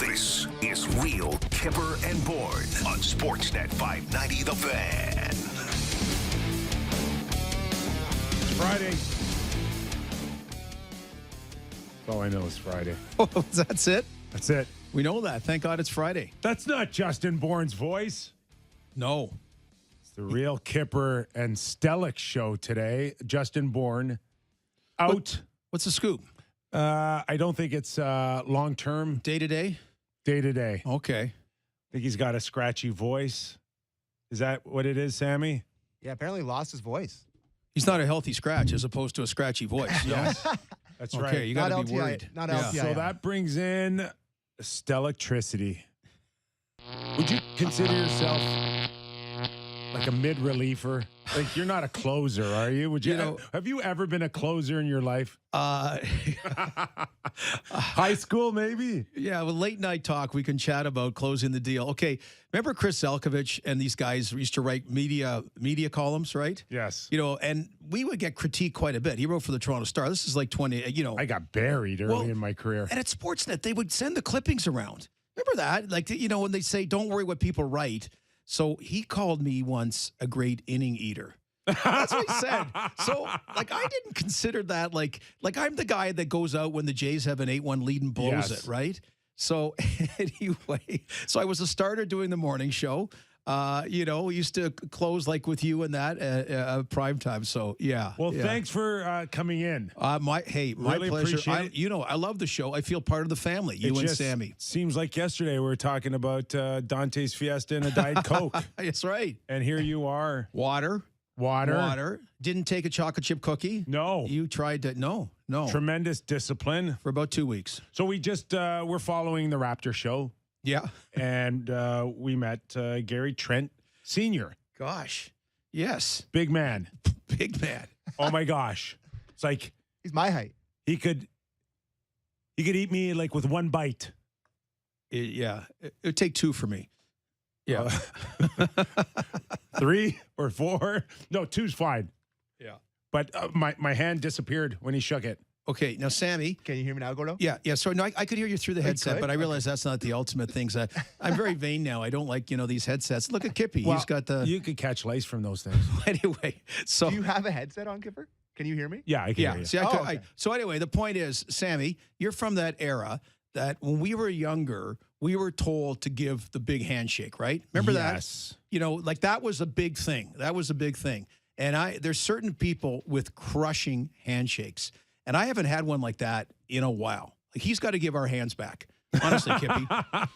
This is Real Kyper and Bourne on Sportsnet 590 The Fan. It's Friday. That's all I know is Friday. Oh, that's it? That's it. We know that. Thank God it's Friday. That's not Justin Bourne's voice. No. It's the Real Kyper and Stellick show today. Justin Bourne out. What's the scoop? I don't think it's long-term. Day to day? Day to day. Okay. I think he's got a scratchy voice. Is that what it is, Sammy? Yeah, apparently lost his voice. He's not a healthy scratch as opposed to a scratchy voice. Yes. That's Okay, right. you got to Not be LTI, worried. not Yeah. LTI. So that brings in Stellictricity. Would you consider yourself like a mid-reliever? Like, you're not a closer, are you? Would you? You know- Have you ever been a closer in your life? Uh, High school, maybe? yeah, with late night talk, we can chat about closing the deal. Okay, remember Chris Zelkovich and these guys used to write media columns, right? Yes. You know, and we would get critiqued quite a bit. He wrote for the Toronto Star. This is like 20, you know. I got buried early Well, in my career. And at Sportsnet, they would send the clippings around. Remember that? Like, you know, when they say, don't worry what people write. So he called me once a great inning eater. That's what he said. So, like, I didn't consider that like I'm the guy that goes out when the Jays have an 8-1 lead and blows Yes. it, right? So, anyway, so I was a starter doing the morning show. You know, used to close like with you and that prime time. So, yeah. Well, yeah. thanks for coming in. My Really pleasure. appreciate it. You know, I love the show. I feel part of the family. You It and just Sammy. Seems like yesterday we were talking about Dante's Fiesta and a Diet Coke. That's right. And here you are. Water. Didn't take a chocolate chip cookie. No. You tried to. No. Tremendous discipline. For about 2 weeks. So we just, we're following the Raptor show. Yeah. And we met Gary Trent Sr. Gosh. Yes. Big man. Big man. Oh my gosh. It's like He's my height. he could eat me like with one bite. Yeah. It'd take two for me. Yeah. 3 or 4. No, 2's fine. Yeah. But my hand disappeared when he shook it. Okay. Now, Sammy. Can you hear me now, Gordo? Yeah. So no, I could hear you through the headset, could? but I realize that's not the ultimate things. I'm very vain now. I don't like, these headsets. Look at Kippy. Well, He's got the. You could catch lice from those things. Anyway. So. Do you have a headset on, Kipper? Can you hear me? Yeah, I can hear Yeah. you. See, Okay. So anyway, the point is, Sammy, you're from that era that when we were younger, we were told to give the big handshake, right? Remember Yes. that? Like that was a big thing. And there's certain people with crushing handshakes. And I haven't had one like that in a while. Like he's got to give our hands back. Honestly, Kippy.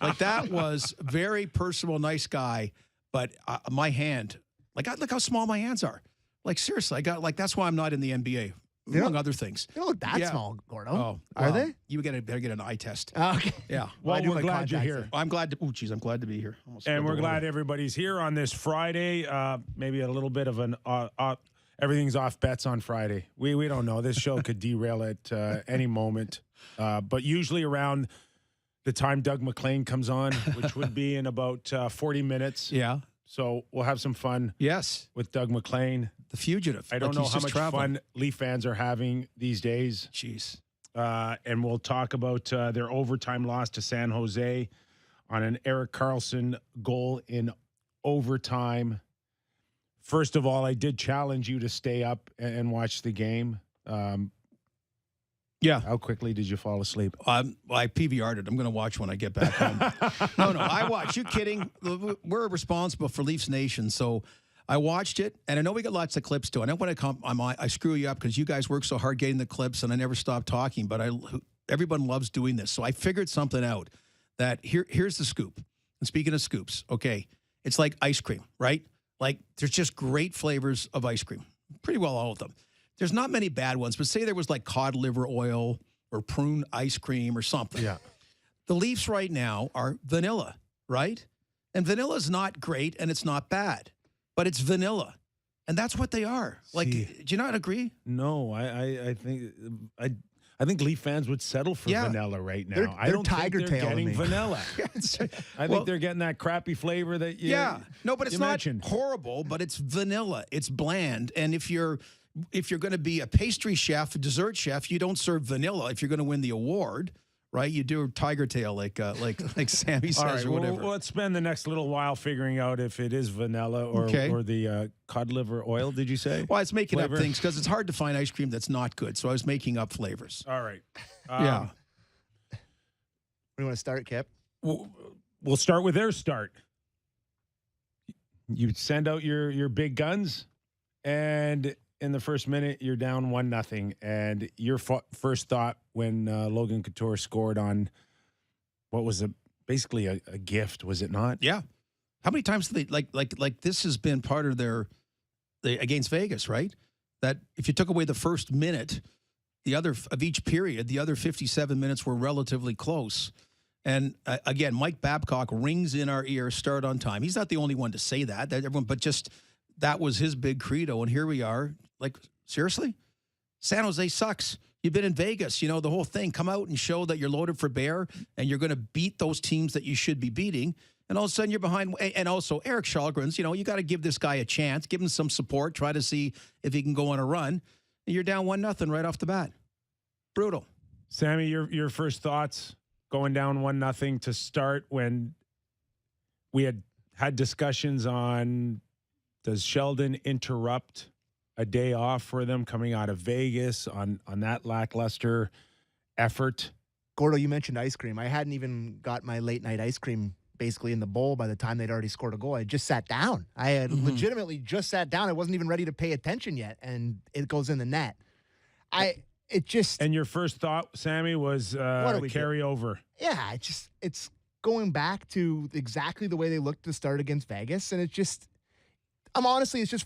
Like that was very personal, nice guy. But my hand, look how small my hands are. Like seriously, that's why I'm not in the NBA, among other things. They don't look that Yeah. small, Gordo. Oh, Are well, they? You better get an eye test. Okay. Yeah. Well, I do we're my glad you're contacts here. in. I'm glad to. Oh, geez, I'm glad to be here. Almost And spilled we're the glad water. everybody's here on this Friday. Maybe a little bit of an everything's off bets on Friday. We don't know. This show could derail at any moment. But usually around the time Doug McLean comes on, which would be in about 40 minutes. Yeah. So we'll have some fun Yes. with Doug McLean. The fugitive. I don't Like know he's how just much traveling. fun Leaf fans are having these days. Jeez. And we'll talk about their overtime loss to San Jose on an Erik Karlsson goal in overtime. First of all, I did challenge you to stay up and watch the game. Yeah. How quickly did you fall asleep? I PVR'd it. I'm going to watch when I get back home. No, I watch. You kidding? We're responsible for Leafs Nation, so I watched it, and I know we got lots of clips too. I don't want to I screw you up because you guys work so hard getting the clips, and I never stop talking. But everyone loves doing this, so I figured something out. That here's the scoop. And speaking of scoops, okay, it's like ice cream, right? Like there's just great flavors of ice cream. Pretty well all of them. There's not many bad ones, but say there was like cod liver oil or prune ice cream or something. Yeah. The Leafs right now are vanilla, right? And vanilla is not great and it's not bad, but it's vanilla. And that's what they are. Like, See. do you not agree? No, I think Leaf fans would settle for Yeah. vanilla right now. They're I don't tiger think they're tailing getting me. vanilla. I Well- think they're getting that crappy flavor that you No, but it's you not mentioned. horrible, but it's vanilla. It's bland. And if you're going to be a pastry chef, a dessert chef, you don't serve vanilla if you're going to win the award, right? You do a tiger tail like Sammy says All right, or whatever. well, let's spend the next little while figuring out if it is vanilla or the cod liver oil. Did you say? Well, it's making Flavor? up things because it's hard to find ice cream that's not good. So I was making up flavors. All right. Yeah. Where do you want to start, Kip? We'll start with their start. You send out your big guns, and in the first minute, you're down 1-0. And your first thought when Logan Couture scored on what was basically a gift, was it not? Yeah. How many times did they like this has been part of their against Vegas, right? That if you took away the first minute, the other of each period, the other 57 minutes were relatively close. And again, Mike Babcock rings in our ear, start on time. He's not the only one to say that everyone, but just that was his big credo. And here we are. Like, seriously? San Jose sucks. You've been in Vegas, you know, the whole thing. Come out and show that you're loaded for bear and you're going to beat those teams that you should be beating. And all of a sudden you're behind. And also Eric Shalgrens, you know, you got to give this guy a chance, give him some support, try to see if he can go on a run. And you're down 1-0 right off the bat. Brutal. Sammy, your first thoughts going down 1-0 to start when we had discussions on, does Sheldon interrupt a day off for them coming out of Vegas on that lackluster effort? Gordo, you mentioned ice cream. I hadn't even got my late night ice cream basically in the bowl by the time they'd already scored a goal. I just sat down. I had legitimately just sat down. I wasn't even ready to pay attention yet, and it goes in the net. And your first thought, Sammy, was carry over. Yeah, it's going back to exactly the way they looked to start against Vegas, and it's just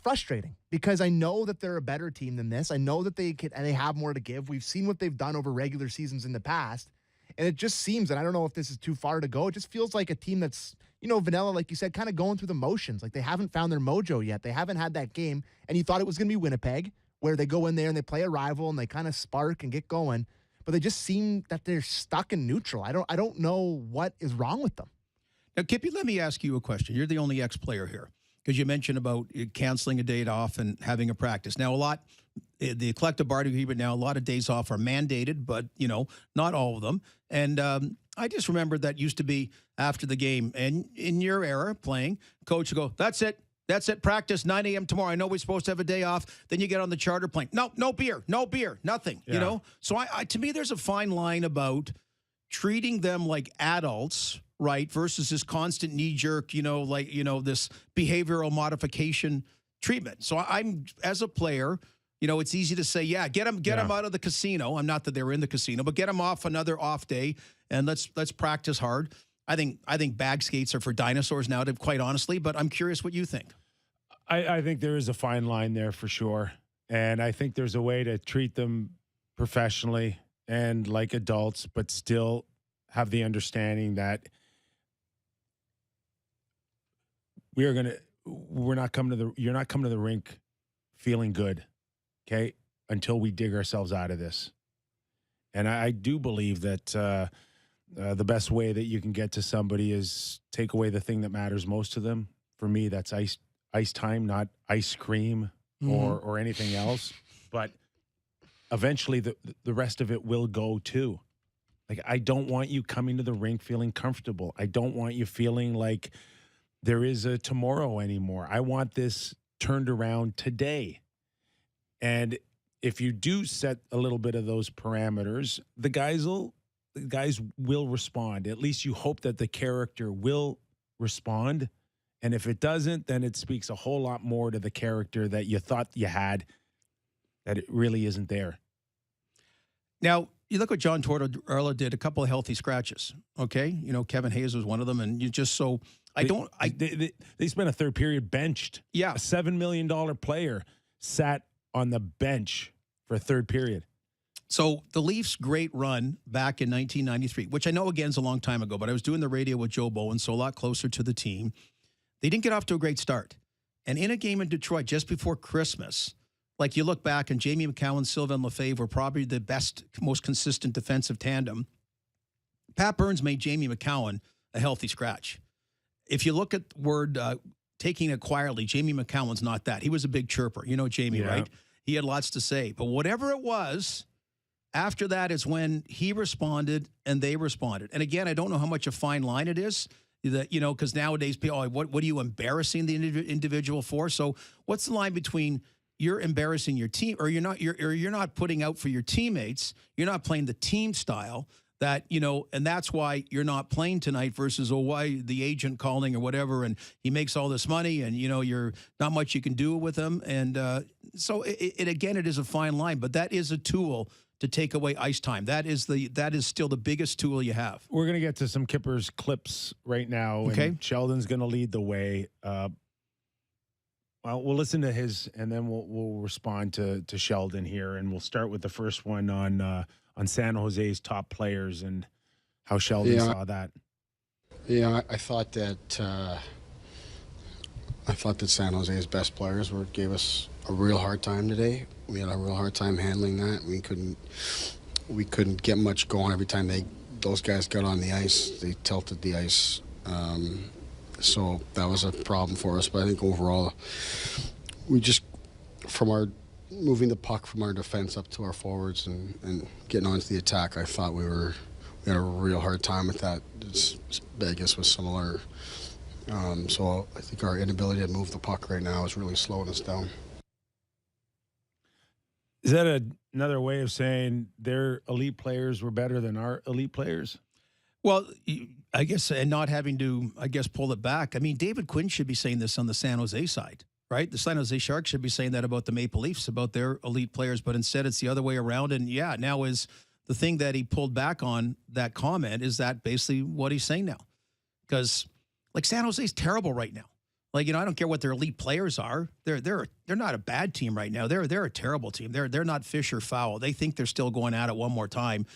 frustrating because I know that they're a better team than this. I know that they have more to give. We've seen what they've done over regular seasons in the past, and it just seems, and I don't know if this is too far to go, it just feels like a team that's, you know, vanilla, like you said, kind of going through the motions. Like they haven't found their mojo yet. They haven't had that game, and you thought it was going to be Winnipeg, where they go in there and they play a rival and they kind of spark and get going, but they just seem that they're stuck in neutral. I don't know what is wrong with them. Now, Kippy, let me ask you a question. You're the only ex-player here because you mentioned about canceling a date off and having a practice. Now, the collective bargaining agreement now, a lot of days off are mandated, but, you know, not all of them. And I just remember that used to be after the game. And in your era playing, coach would go, that's it. That's it. Practice 9 a.m. tomorrow. I know we're supposed to have a day off. Then you get on the charter plane. No beer, nothing, you know? So to me, there's a fine line about treating them like adults, right? Versus this constant knee jerk, you know, like, you know, this behavioral modification treatment. So I'm, as a player, you know, it's easy to say, yeah, get them out of the casino. I'm not that they were in the casino, but get them off another off day and let's practice hard. I think bag skates are for dinosaurs now, quite honestly, but I'm curious what you think. I think there is a fine line there for sure. And I think there's a way to treat them professionally and like adults, but still have the understanding that you're not coming to the rink feeling good, okay, until we dig ourselves out of this. And I do believe that the best way that you can get to somebody is take away the thing that matters most to them. For me, that's ice time, not ice cream or anything else. But eventually the rest of it will go too. Like, I don't want you coming to the rink feeling comfortable. I don't want you feeling like there is a tomorrow anymore. I want this turned around today. And if you do set a little bit of those parameters, the guys will respond. At least you hope that the character will respond. And if it doesn't, then it speaks a whole lot more to the character that you thought you had, that it really isn't there. Now, you look what John Tortorella did, a couple of healthy scratches, okay? You know, Kevin Hayes was one of them, and you just so... They spent a third period benched. Yeah. A $7 million player sat on the bench for a third period. So the Leafs' great run back in 1993, which I know, again, is a long time ago, but I was doing the radio with Joe Bowen, so a lot closer to the team. They didn't get off to a great start. And in a game in Detroit just before Christmas, like you look back and Jamie McCowan, Sylvain Lefebvre were probably the best, most consistent defensive tandem. Pat Burns made Jamie McCowan a healthy scratch. If you look at the word taking it quietly, Jamie McCowan's not that. He was a big chirper. You know Jamie, right? He had lots to say. But whatever it was, After that is when he responded and they responded. And again, I don't know how much a fine line it is. That, you know, because nowadays people, what are you embarrassing the individual for? So what's the line between you're embarrassing your team, or you're not putting out for your teammates, you're not playing the team style that, you know, and that's why you're not playing tonight versus, oh, why the agent calling or whatever, and he makes all this money and, you know, you're not much you can do with him. And so it again, it is a fine line, but that is a tool to take away ice time. That is still the biggest tool you have. We're going to get to some Kyper's clips right now. Okay. And Sheldon's going to lead the way. Well, we'll listen to his, and then we'll respond to Sheldon here, and we'll start with the first one on San Jose's top players and how Sheldon saw that. Yeah, I thought that San Jose's best players gave us a real hard time today. We had a real hard time handling that. We couldn't get much going every time those guys got on the ice. They tilted the ice. So that was a problem for us. But I think overall, we just, moving the puck from our defense up to our forwards and getting onto the attack, I thought we had a real hard time with that. Vegas was similar. So I think our inability to move the puck right now is really slowing us down. Is that another way of saying their elite players were better than our elite players? Well, I guess, and not having to, pull it back. I mean, David Quinn should be saying this on the San Jose side, right? The San Jose Sharks should be saying that about the Maple Leafs, about their elite players, but instead it's the other way around. And yeah, now is the thing that he pulled back on that comment, is that basically what he's saying now? Because like San Jose's terrible right now. Like, you know, I don't care what their elite players are. They're not a bad team right now. They're a terrible team. They're not fish or foul. They think they're still going at it one more time.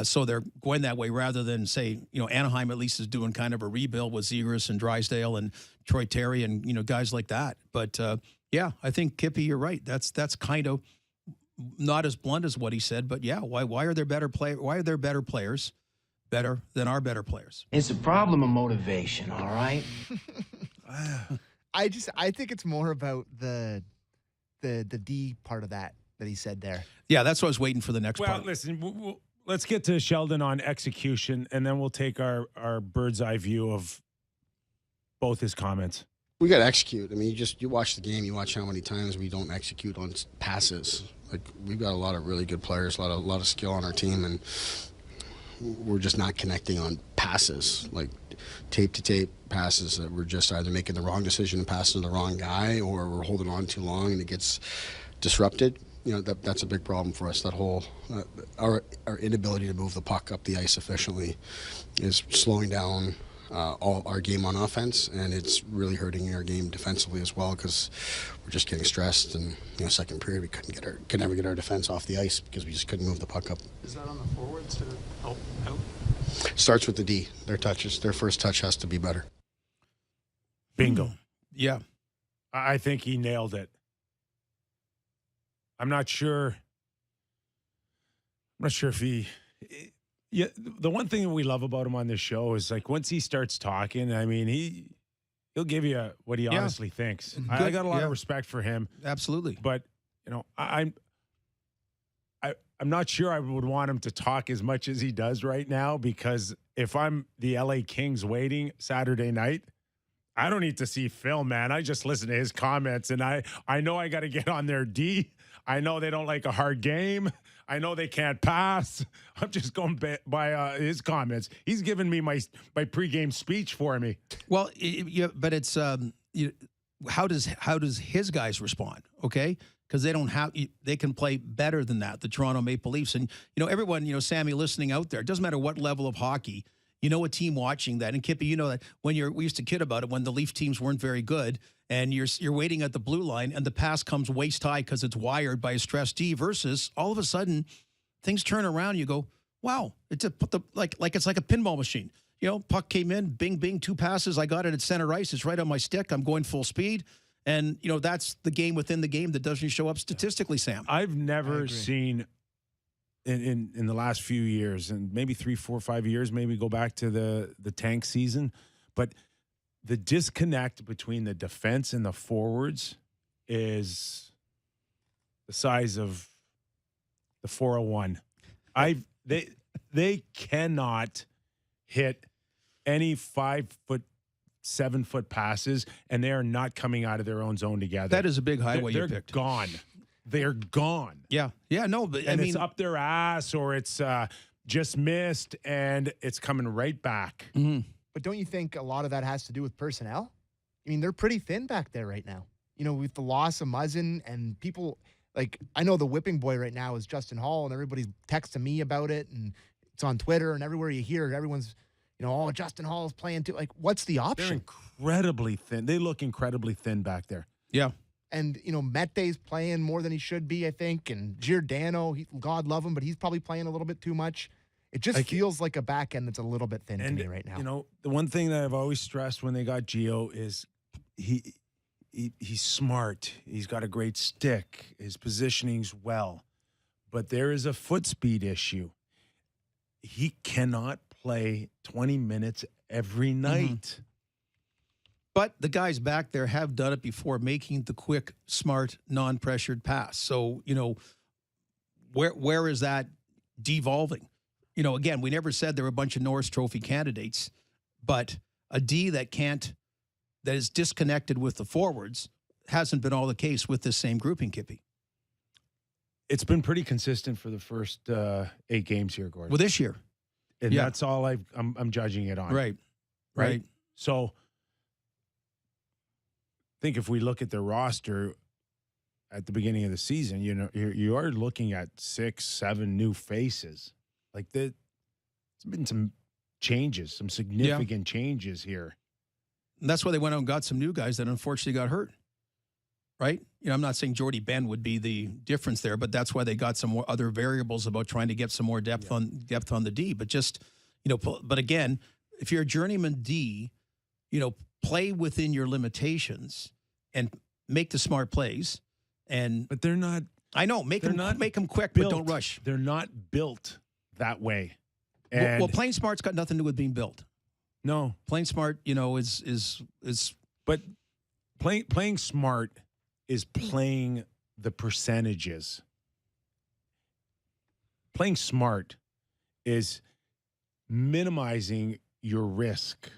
So they're going that way rather than, say, you know, Anaheim at least is doing kind of a rebuild with Zegras and Drysdale and Troy Terry and, you know, guys like that. But yeah, I think, Kippy, you're right. That's kind of not as blunt as what he said, but yeah, why are there better players better than our better players? It's a problem of motivation, all right? I think it's more about the D part of that he said there. Yeah, that's what I was waiting for the next part. Well, listen, let's get to Sheldon on execution, and then we'll take our bird's eye view of both his comments. We got to execute. I mean, you watch the game, you watch how many times we don't execute on passes. Like, we've got a lot of really good players, a lot of skill on our team, and we're just not connecting on passes, like tape-to-tape passes that we're just either making the wrong decision and passing to the wrong guy, or we're holding on too long and it gets disrupted. You know, that's a big problem for us. That whole our inability to move the puck up the ice efficiently is slowing down all our game on offense, and it's really hurting our game defensively as well, because we're just getting stressed. And, you know, second period we could never get our defense off the ice because we just couldn't move the puck up. Is that on the forwards to help out? Starts with the D. Their first touch has to be better. Bingo. Yeah. I think he nailed it. I'm not sure if he. Yeah, the one thing that we love about him on this show is, like, once he starts talking, I mean, he'll give you what he honestly thinks. I got a lot of respect for him. Absolutely. But, you know, I'm not sure I would want him to talk as much as he does right now, because if I'm the LA Kings waiting Saturday night, I don't need to see film, man. I just listen to his comments, and I know I got to get on their D. I know they don't like a hard game. I know they can't pass. I'm just going by his comments. He's given me my pregame speech for me. Well, but it's how does his guys respond? Okay, because they can play better than that. The Toronto Maple Leafs, and you know, everyone, you know, Sammy listening out there, it doesn't matter what level of hockey. You know, a team watching that, and Kippy, you know that we used to kid about it when the Leaf teams weren't very good, and you're waiting at the blue line, and the pass comes waist high because it's wired by a stressed D. Versus all of a sudden, things turn around. You go, wow! It's like it's like a pinball machine. You know, puck came in, bing, bing, 2 passes. I got it at center ice. It's right on my stick. I'm going full speed, and you know, that's the game within the game that doesn't show up statistically. Sam, I've never seen. In the last few years, and maybe 3, 4, 5 years, maybe go back to the tank season, but the disconnect between the defense and the forwards is the size of the 401. They cannot hit any 5 foot, 7 foot passes, and they are not coming out of their own zone together. That is a big highway you They're picked. gone. They're gone. Yeah. No, but And I mean, it's up their ass, or it's just missed, and it's coming right back. But don't you think a lot of that has to do with personnel? I mean, they're pretty thin back there right now. You know, with the loss of Muzzin and people like, I know the whipping boy right now is Justin Hall, and everybody's texting me about it, and it's on Twitter, and everywhere you hear it, everyone's, oh, Justin Hall is playing too. Like, what's the option? They're incredibly thin. They look incredibly thin back there. yeah. And, Mette's playing more than he should be, I think. And Giordano, God love him, but he's probably playing a little bit too much. It just feels like a back end that's a little bit thin to me right now. The one thing that I've always stressed when they got Gio is he's smart. He's got a great stick. His positioning's well. But there is a foot speed issue. He cannot play 20 minutes every night. But the guys back there have done it before, making the quick, smart, non-pressured pass. So, where is that devolving? Again, we never said there were a bunch of Norris Trophy candidates, but a D that is disconnected with the forwards hasn't been all the case with this same grouping, Kippy. It's been pretty consistent for the first 8 games here, Gordon. Well, this year. And that's all I'm judging it on. Right. So I think if we look at the roster at the beginning of the season, you are looking at 6, 7 new faces. Like there's been some changes, some significant changes here. And that's why they went out and got some new guys that unfortunately got hurt. Right? I'm not saying Jordy Ben would be the difference there, but that's why they got some more other variables about trying to get some more depth on the D. But just, but again, if you're a journeyman D, play within your limitations and make the smart plays. But they're not. I know, make them quick, but don't rush. They're not built that way. And well, playing smart's got nothing to do with being built. No, playing smart, is. But playing smart is playing the percentages. Playing smart is minimizing your risk.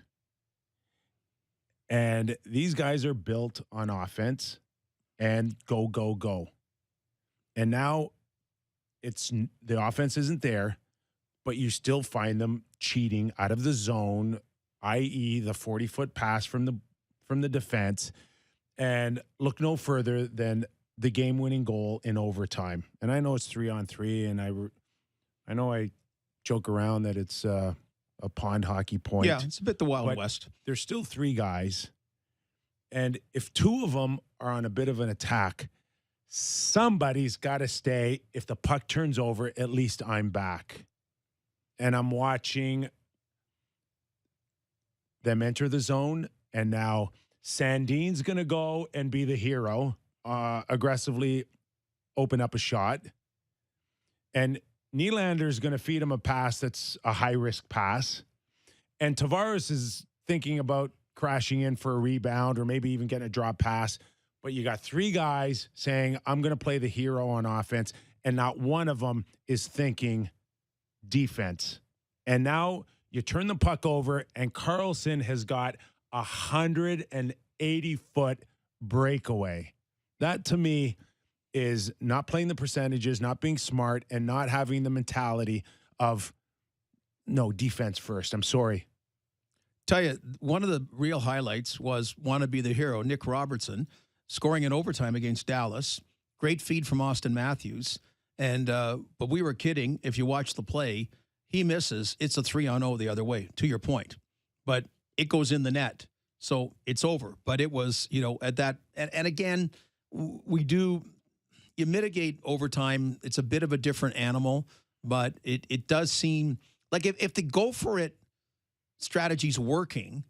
And these guys are built on offense and go, go, go. And now the offense isn't there, but you still find them cheating out of the zone, i.e. the 40-foot pass from the defense. And look no further than the game-winning goal in overtime. And I know it's 3-on-3, and I know I joke around that it's a pond hockey point. Yeah, it's a bit the Wild West. There's still 3 guys, and if 2 of them are on a bit of an attack, somebody's got to stay. If the puck turns over, at least I'm back. And I'm watching them enter the zone, and now Sandin's going to go and be the hero, aggressively open up a shot. And Nylander's going to feed him a pass that's a high-risk pass. And Tavares is thinking about crashing in for a rebound or maybe even getting a drop pass. But you got 3 guys saying, I'm going to play the hero on offense, and not one of them is thinking defense. And now you turn the puck over, and Carlson has got 180-foot breakaway. That, to me, is not playing the percentages, not being smart, and not having the mentality of, no, defense first. I'm sorry. Tell you, one of the real highlights was want to be the hero, Nick Robertson, scoring in overtime against Dallas. Great feed from Austin Matthews. And but we were kidding. If you watch the play, he misses. It's a 3-on-0 the other way, to your point. But it goes in the net. So it's over. But it was, at that. And again, you mitigate overtime. It's a bit of a different animal. But it does seem like if the go for it strategy's working,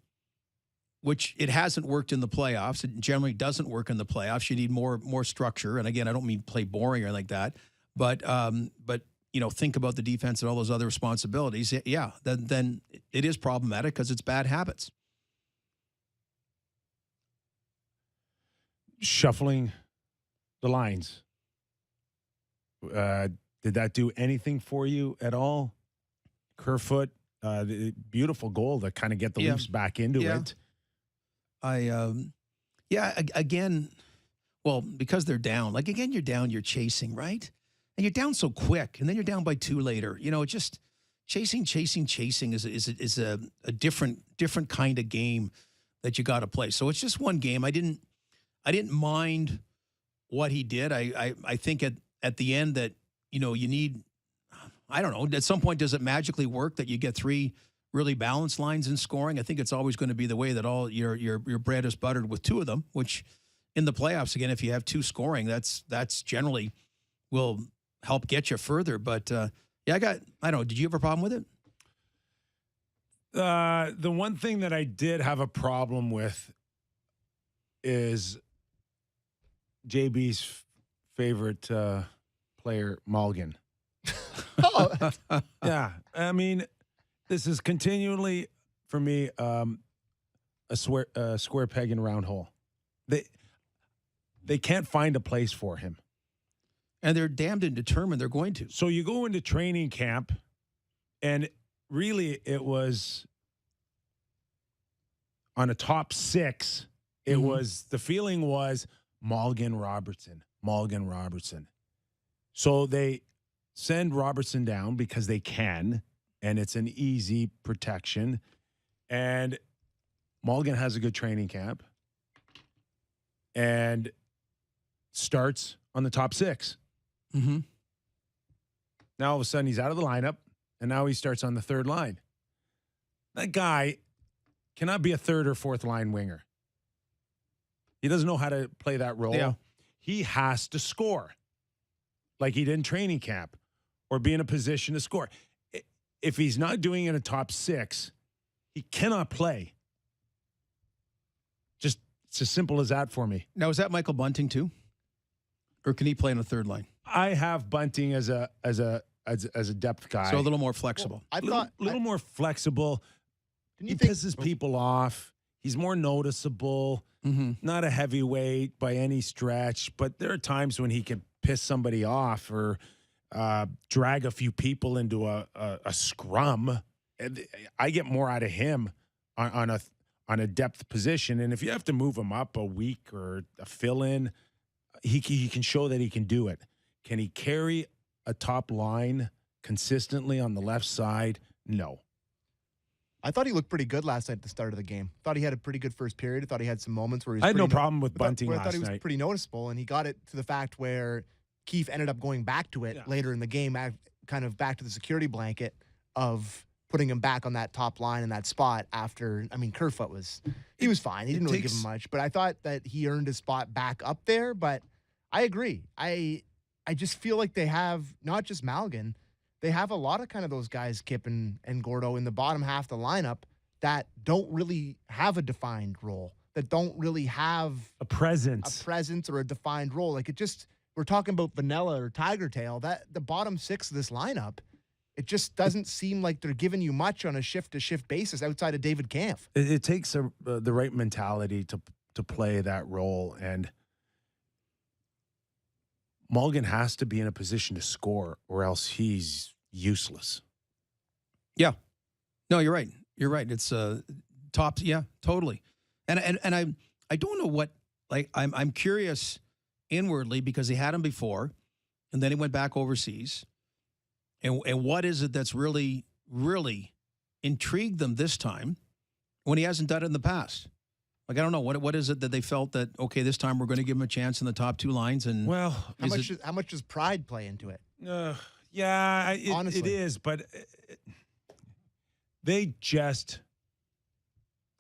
which it hasn't worked in the playoffs. It generally doesn't work in the playoffs. You need more structure. And again, I don't mean play boring or like that. But think about the defense and all those other responsibilities. Yeah, then it is problematic because it's bad habits. Shuffling the lines. Did that do anything for you at all? Kerfoot, the beautiful goal to kind of get the Leafs back into it. Again, well, because they're down. Like, again, you're down, you're chasing, right? And you're down so quick, and then you're down by 2 later. You know, just chasing is a different kind of game that you got to play. So it's just one game. I didn't mind what he did. I think at the end that, you know, you need, I don't know, at some point, does it magically work that you get 3 really balanced lines in scoring? I think it's always going to be the way that all your bread is buttered with 2 of them, which in the playoffs, again, if you have 2 scoring, that's generally will help get you further. But I don't know, did you have a problem with it? The one thing that I did have a problem with is JB's favorite player, Malkin. Yeah, I mean, this is continually for me a square peg in a round hole. They can't find a place for him, and they're damned and determined they're going to. So you go into training camp, and really it was on a top 6. It was, the feeling was Malkin Robertson. So they send Robertson down because they can, and it's an easy protection. And Malkin has a good training camp and starts on the top 6. Mm-hmm. Now all of a sudden he's out of the lineup, and now he starts on the 3rd line. That guy cannot be a 3rd or 4th line winger. He doesn't know how to play that role. Yeah. He has to score like he did in training camp or be in a position to score. If he's not doing it in a top 6, he cannot play. Just, it's as simple as that for me. Now, is that Michael Bunting too? Or can he play on the 3rd line? I have Bunting as a depth guy. So a little more flexible. Well, I little, thought little more flexible. Didn't He you think- pisses people off. He's more noticeable. Mm-hmm. Not a heavyweight by any stretch, but there are times when he can piss somebody off or drag a few people into a scrum. And I get more out of him on a depth position. And if you have to move him up a week or a fill-in, he can show that he can do it. Can he carry a top line consistently on the left side? No. I thought he looked pretty good last night at the start of the game. Thought he had a pretty good first period. I thought he had some moments where he was I had no pretty problem with Bunting I last thought he was night. pretty noticeable, and he got it to the fact where Keefe ended up going back to it later in the game, kind of back to the security blanket of putting him back on that top line in that spot after, I mean, Kerfoot he was fine. He didn't really give him much, but I thought that he earned his spot back up there, but I agree. I just feel like they have, not just Malkin, they have a lot of kind of those guys, Kip and Gordo, in the bottom half of the lineup that don't really have a defined role, that don't really have a presence or a defined role. Like, it just, we're talking about vanilla or tiger tail, that the bottom 6 of this lineup, it just doesn't seem like they're giving you much on a shift-to-shift basis outside of David Kampf. It takes the right mentality to play that role, and Malkin has to be in a position to score, or else he's useless. Yeah. No, you're right. You're right. It's top. Yeah, totally. And I don't know what, like, I'm curious inwardly because he had him before, and then he went back overseas. And what is it that's really, really intrigued them this time when he hasn't done it in the past? Like, I don't know. What is it that they felt that, okay, this time we're going to give him a chance in the top 2 lines? And well, how much does pride play into it? Yeah, Honestly. it is, but they just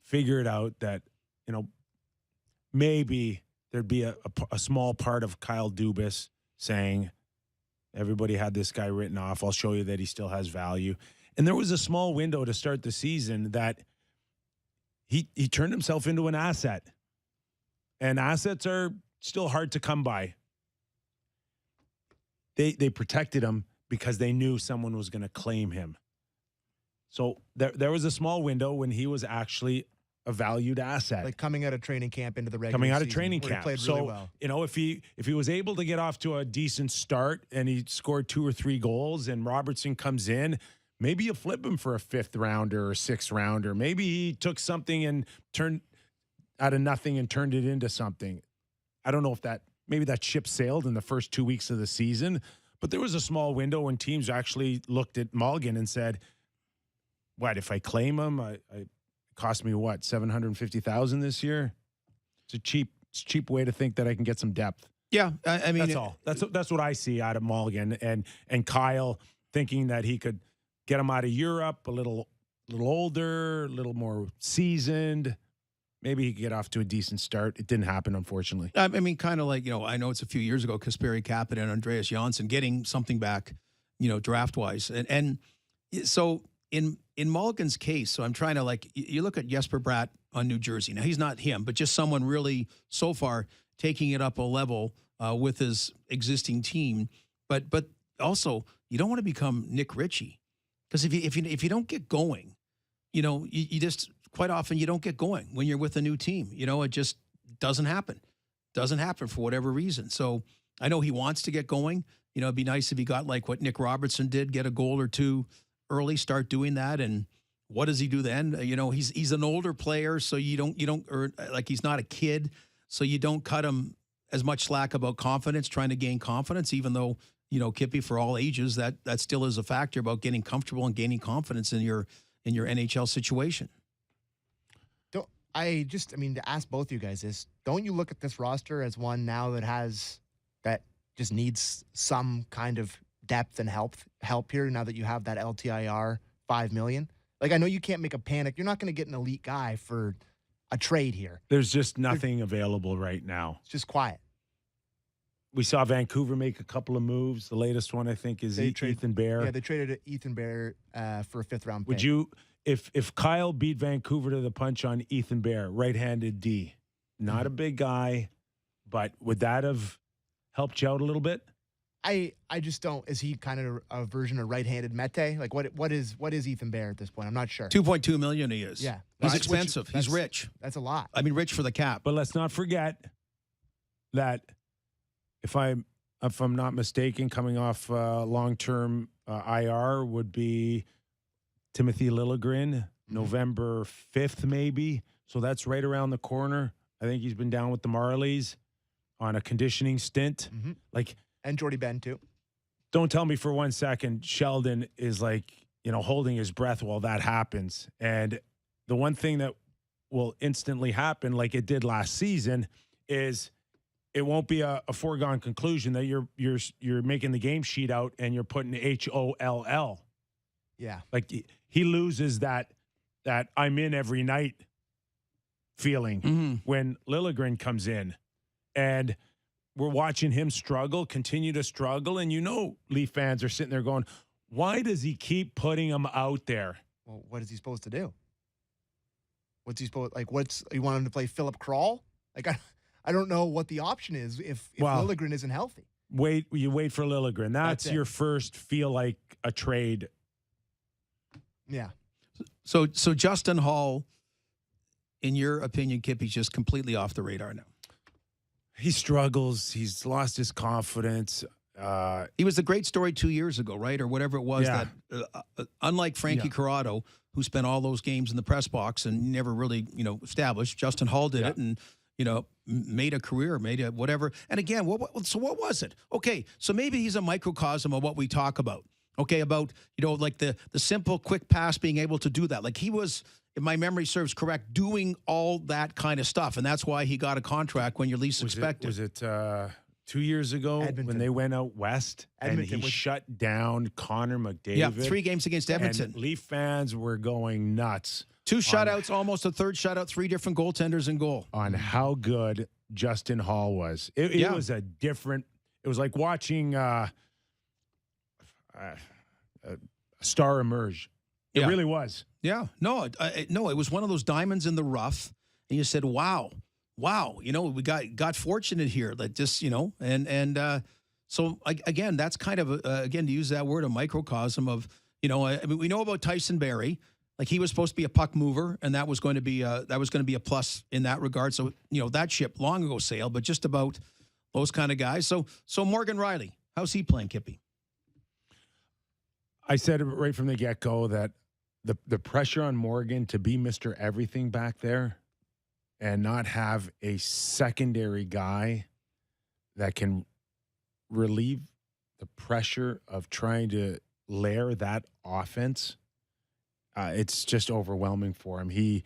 figured out that, you know, maybe there'd be a small part of Kyle Dubas saying, everybody had this guy written off. I'll show you that he still has value. And there was a small window to start the season that he turned himself into an asset. And assets are still hard to come by. They protected him because they knew someone was going to claim him. So there was a small window when he was actually a valued asset. Like coming out of training camp into the regular Coming out of season, training where he camp. played So, really well. if he was able to get off to a decent start and he scored 2 or 3 goals and Robertson comes in, maybe you flip him for a 5th rounder or 6th rounder. Maybe he took something and turned out of nothing and turned it into something. I don't know if maybe that ship sailed in the first 2 weeks of the season, but there was a small window when teams actually looked at Malkin and said, what, if I claim him, it cost me what, $750,000 this year? It's a cheap way to think that I can get some depth. Yeah, I mean, That's all. That's what I see out of Malkin and Kyle thinking that he could get him out of Europe, a little older, a little more seasoned. Maybe he could get off to a decent start. It didn't happen, unfortunately. I mean, kind of like, I know it's a few years ago, Kasperi Kapanen and Andreas Janssen getting something back, draft-wise. And so in Malkin's case, so I'm trying to, you look at Jesper Bratt on New Jersey. Now, he's not him, but just someone really, so far, taking it up a level with his existing team. But also, you don't want to become Nick Ritchie. Because if you don't get going, you just... Quite often, you don't get going when you're with a new team. It just doesn't happen. Doesn't happen for whatever reason. So I know he wants to get going. It'd be nice if he got like what Nick Robertson did, get a goal or 2 early, start doing that. And what does he do then? He's an older player, so you don't, or like he's not a kid, so you don't cut him as much slack about confidence, trying to gain confidence, even though, Kippy, for all ages, that still is a factor about getting comfortable and gaining confidence in your NHL situation. To ask both you guys this, don't you look at this roster as one now that just needs some kind of depth and help here now that you have that LTIR $5 million? Like, I know you can't make a panic. You're not going to get an elite guy for a trade here. There's just nothing available right now. It's just quiet. We saw Vancouver make a couple of moves. The latest one, I think, is Ethan Bear. Yeah, they traded Ethan Bear for a 5th round pick. Would you... If Kyle beat Vancouver to the punch on Ethan Bear, right-handed D, not a big guy, but would that have helped you out a little bit? I just don't. Is he kind of a version of right-handed Mete? Like what is Ethan Bear at this point? I'm not sure. $2.2 million he is. Yeah, he's expensive. He's rich. That's a lot. I mean, rich for the cap. But let's not forget that if I'm not mistaken, coming off long-term IR would be Timothy Liljegren, November 5th, maybe. So that's right around the corner. I think he's been down with the Marlies on a conditioning stint. Mm-hmm. And Jordy Ben, too. Don't tell me for 1 second Sheldon is holding his breath while that happens. And the one thing that will instantly happen, like it did last season, is it won't be a foregone conclusion that you're making the game sheet out and you're putting HOLL. Yeah. Like he loses that I'm in every night feeling when Liljegren comes in. And we're watching him continue to struggle. And Leaf fans are sitting there going, why does he keep putting him out there? Well, what is he supposed to do? You want him to play Philip Kral? I don't know what the option is if Liljegren isn't healthy. You wait for Liljegren. That's your first feel like a trade. Yeah. So Justin Hall, in your opinion, Kip, he's just completely off the radar now. He struggles. He's lost his confidence. He was the great story 2 years ago, right? Or whatever it was Yeah. that, unlike Frankie Corrado, who spent all those games in the press box and never really, established, Justin Hall did it and, made a career, made a whatever. And again, what was it? Okay, so maybe he's a microcosm of what we talk about. Okay, about, like the simple, quick pass, being able to do that. Like he was, if my memory serves correct, doing all that kind of stuff. And that's why he got a contract when you least expected. Was it 2 years ago when they went out west and he shut down Connor McDavid? Yeah, 3 games against Edmonton. And Leaf fans were going nuts. 2 shutouts, almost a third shutout, 3 different goaltenders in goal. On how good Justin Hall was. It was a different, it was like watching a star emerge. It really was. Yeah. No, it was one of those diamonds in the rough. And you said, wow, we got fortunate here. That just, so again, that's kind of, again, to use that word, a microcosm of, we know about Tyson Barrie. Like he was supposed to be a puck mover, and that was going to be a plus in that regard. So that ship long ago sailed, but just about those kind of guys. So Morgan Rielly, how's he playing, Kippy? I said right from the get-go that the pressure on Morgan to be Mr. Everything back there and not have a secondary guy that can relieve the pressure of trying to layer that offense, it's just overwhelming for him. He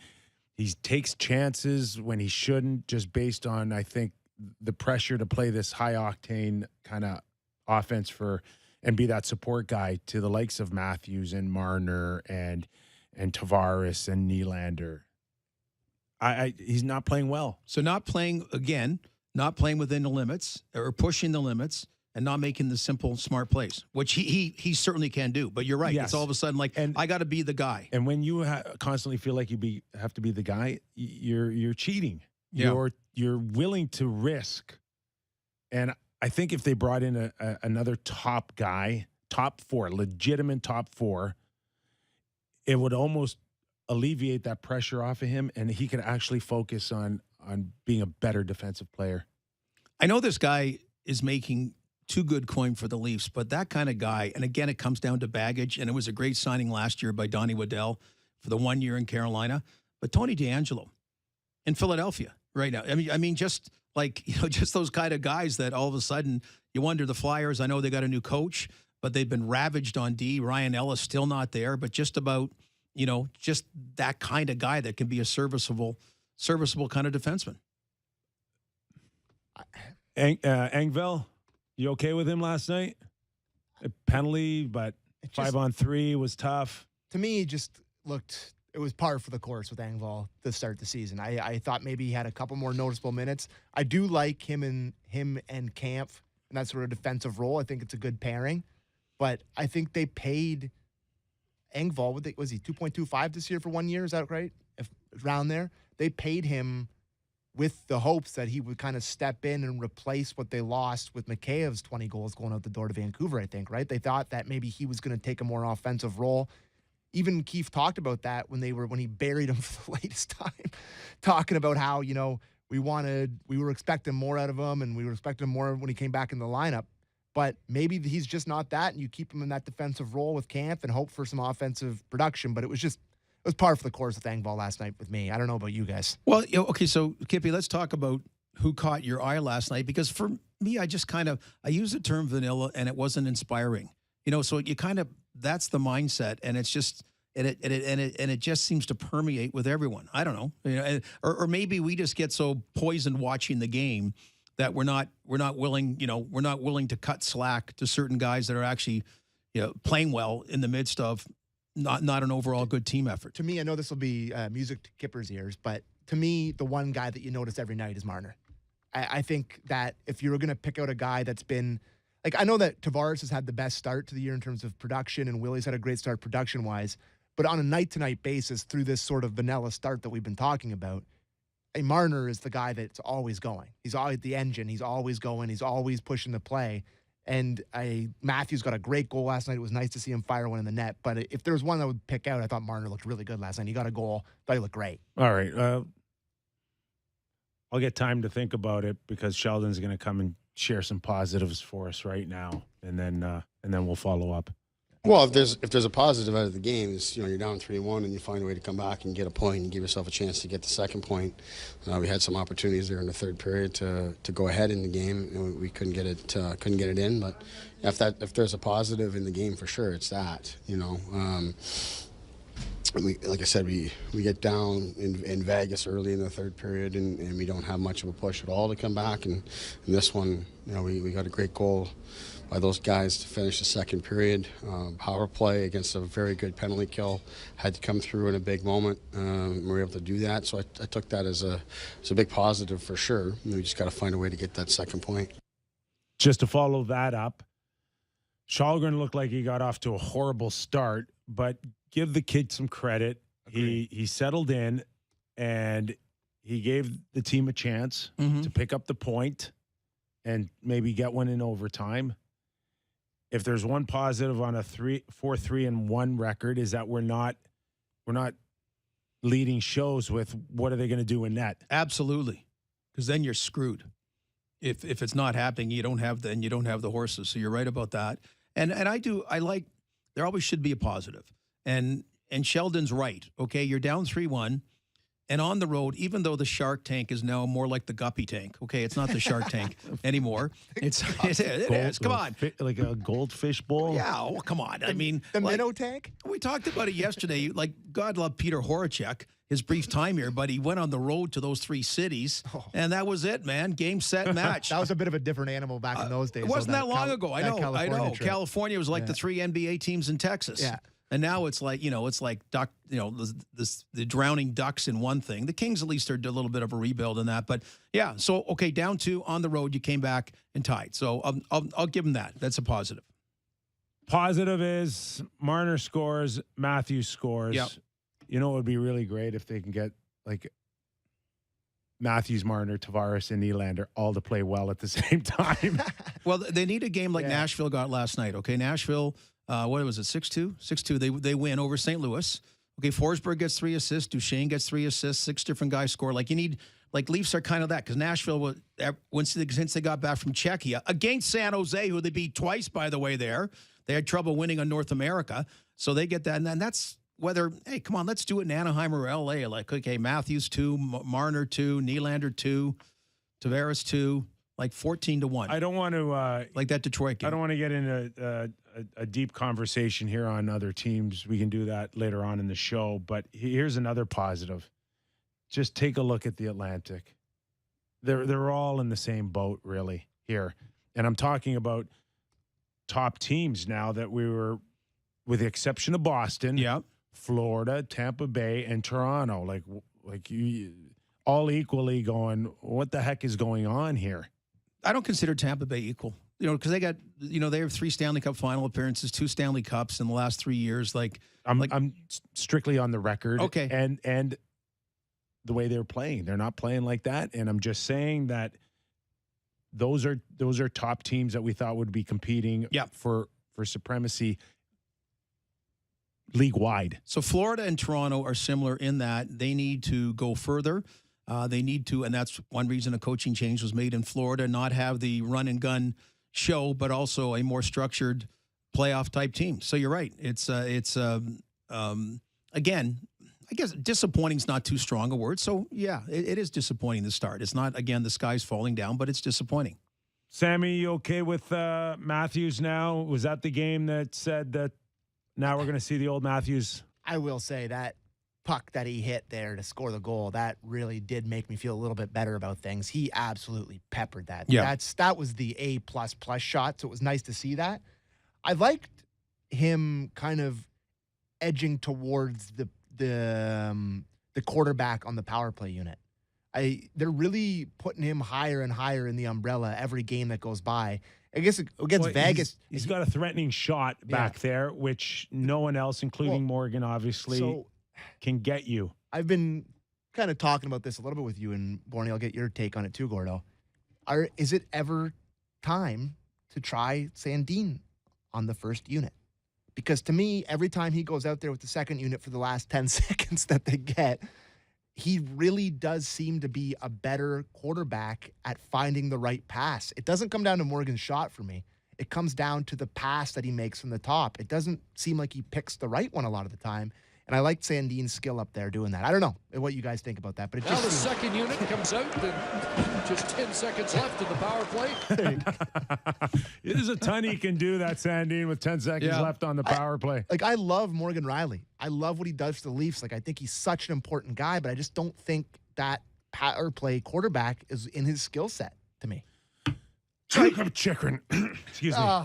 takes chances when he shouldn't, just based on, I think, the pressure to play this high-octane kind of offense and be that support guy to the likes of Matthews and Marner and Tavares and Nylander. He's not playing well. So not playing within the limits or pushing the limits and not making the simple, smart plays, which he certainly can do. But you're right. Yes. It's all of a sudden like, I got to be the guy. And when you constantly feel like have to be the guy, you're cheating. Yeah. You're willing to risk. And I think if they brought in another top guy, top four, legitimate top four, it would almost alleviate that pressure off of him, and he could actually focus on being a better defensive player. I know this guy is making too good coin for the Leafs, but that kind of guy, and again, it comes down to baggage, and it was a great signing last year by Donnie Waddell for the 1 year in Carolina, but Tony DeAngelo in Philadelphia right now. I mean, just like, just those kind of guys that all of a sudden you wonder. The Flyers, I know they got a new coach, but they've been ravaged on D. Ryan Ellis still not there, but just about, just that kind of guy that can be a serviceable kind of defenseman. Engvall, you okay with him last night? A penalty, but 5-on-3 was tough. To me, it just looked, it was par for the course with Engvall to start the season. I thought maybe he had a couple more noticeable minutes. I do like him and Kampf in that sort of defensive role. I think it's a good pairing. But I think they paid Engvall, was he 2.25 this year for 1 year? Is that right? If around there, they paid him with the hopes that he would kind of step in and replace what they lost with Mikheyev's 20 goals going out the door to Vancouver, I think, right? They thought that maybe he was going to take a more offensive role. Even Keefe talked about that when he buried him for the latest time, talking about how, we were expecting more out of him and we were expecting more when he came back in the lineup. But maybe he's just not that, and you keep him in that defensive role with Kampf and hope for some offensive production. But it was par for the course with Engvall last night with me. I don't know about you guys. Well, okay, so Kippy, let's talk about who caught your eye last night, because for me, I just I use the term vanilla, and it wasn't inspiring. So you that's the mindset, and it's just it just seems to permeate with everyone. I don't know, or maybe we just get so poisoned watching the game that we're not willing to cut slack to certain guys that are actually playing well in the midst of not an overall good team effort. To me, I know this will be music to Kipper's ears, but to me, the one guy that you notice every night is Marner. I think that if you were going to pick out a guy that's been, like, I know that Tavares has had the best start to the year in terms of production, and Willie's had a great start production-wise, but on a night-to-night basis through this sort of vanilla start that we've been talking about, Marner is the guy that's always going. He's always the engine. He's always going. He's always pushing the play. And Matthews got a great goal last night. It was nice to see him fire one in the net. But if there was one I would pick out, I thought Marner looked really good last night. He got a goal. Thought he looked great. All right. I'll get time to think about it because Sheldon's going to come and share some positives for us right now, and then we'll follow up. Well, if there's a positive out of the game, is you're down 3-1 and you find a way to come back and get a point and give yourself a chance to get the second point. We had some opportunities there in the third period to go ahead in the game, and we couldn't get it in. But if there's a positive in the game, for sure, it's that. Like I said, we get down in Vegas early in the third period, and we don't have much of a push at all to come back. And in this one, we got a great goal by those guys to finish the second period. Power play against a very good penalty kill had to come through in a big moment. We were able to do that, so I took that as a big positive for sure. We just got to find a way to get that second point. Just to follow that up, Källgren looked like he got off to a horrible start, but give the kid some credit. He settled in, and he gave the team a chance to pick up the point and maybe get one in overtime. If there's one positive on a 4-3-1 record, is that we're not leading shows with what are they going to do in net. Absolutely, because then you're screwed. If it's not happening, you don't have the horses. So you're right about that. And I like there always should be a positive. And Sheldon's right. Okay, you're down 3-1. And on the road, even though the Shark Tank is now more like the Guppy Tank, okay, it's not the Shark Tank anymore. It is. Come on, like a goldfish bowl. Yeah, well, come on. I mean, the minnow tank. We talked about it yesterday. Like, God love Peter Horacek, his brief time here, but he went on the road to those 3 cities, and that was it, man. Game, set, match. That was a bit of a different animal back in those days. It wasn't that long ago. I know. Trip. California was like the 3 NBA teams in Texas. Yeah. And now it's like, duck, the drowning ducks in one thing. The Kings at least are a little bit of a rebuild in that. But, yeah, so, okay, down 2 on the road, you came back and tied. So I'll give them that. That's a positive. Positive is Marner scores, Matthews scores. Yep. You know, it would be really great if they can get, like, Matthews, Marner, Tavares, and Nylander all to play well at the same time. Well, they need a game like Nashville got last night, okay? Nashville... what was it, 6-2? 6-2. They win over St. Louis. Okay, Forsberg gets 3 assists. Duchesne gets 3 assists. 6 different guys score. Like, you need, like, Leafs are kind of that because Nashville, since they got back from Czechia, against San Jose, who they beat twice, by the way, there. They had trouble winning on North America. So they get that. And then that's whether, hey, come on, let's do it in Anaheim or LA. Like, okay, Matthews 2, Marner 2, Nylander 2, Tavares 2. Like 14-1. I don't want to like that Detroit game. I don't want to get into a deep conversation here on other teams. We can do that later on in the show. But here's another positive. Just take a look at the Atlantic. They're all in the same boat, really, here. And I'm talking about top teams now that we were, with the exception of Boston, Florida, Tampa Bay, and Toronto. Like you, all equally going, what the heck is going on here? I don't consider Tampa Bay equal, because they got, they have 3 Stanley Cup final appearances, 2 Stanley Cups in the last 3 years. I'm strictly on the record. Okay. And the way they're playing, they're not playing like that. And I'm just saying that those are top teams that we thought would be competing for supremacy league wide. So Florida and Toronto are similar in that they need to go further. They need to, and that's one reason a coaching change was made in Florida, not have the run and gun show, but also a more structured playoff type team. So you're right. It's again, I guess disappointing is not too strong a word. So yeah, it is disappointing to start. It's not, again, the sky's falling down, but it's disappointing. Sammy, you okay with Matthews now? Was that the game that said that now we're going to see the old Matthews? I will say that puck that he hit there to score the goal, that really did make me feel a little bit better about things. He absolutely peppered that. Yeah. That was the A++ shot, so it was nice to see that. I liked him kind of edging towards the quarterback on the power play unit. They're really putting him higher and higher in the umbrella every game that goes by. I guess against Vegas, he's got a threatening shot back there, which no one else, including Morgan, obviously, can get you. I've been kind of talking about this a little bit with you, and Bourne, I'll get your take on it too, Gordo. Is it ever time to try Sandin on the first unit? Because to me, every time he goes out there with the second unit for the last 10 seconds that they get, he really does seem to be a better quarterback at finding the right pass. It doesn't come down to Morgan's shot for me. It comes down to the pass that he makes from the top. It doesn't seem like he picks the right one a lot of the time. And I like Sandin's skill up there doing that. I don't know what you guys think about that, but it now just the second unit comes out, and just 10 seconds left in the power play. There's a ton he can do, that Sandin, with 10 seconds left on the power play. I love Morgan Rielly. I love what he does for the Leafs. I think he's such an important guy, but I just don't think that power play quarterback is in his skill set to me. Jacob Chikrin. Excuse me.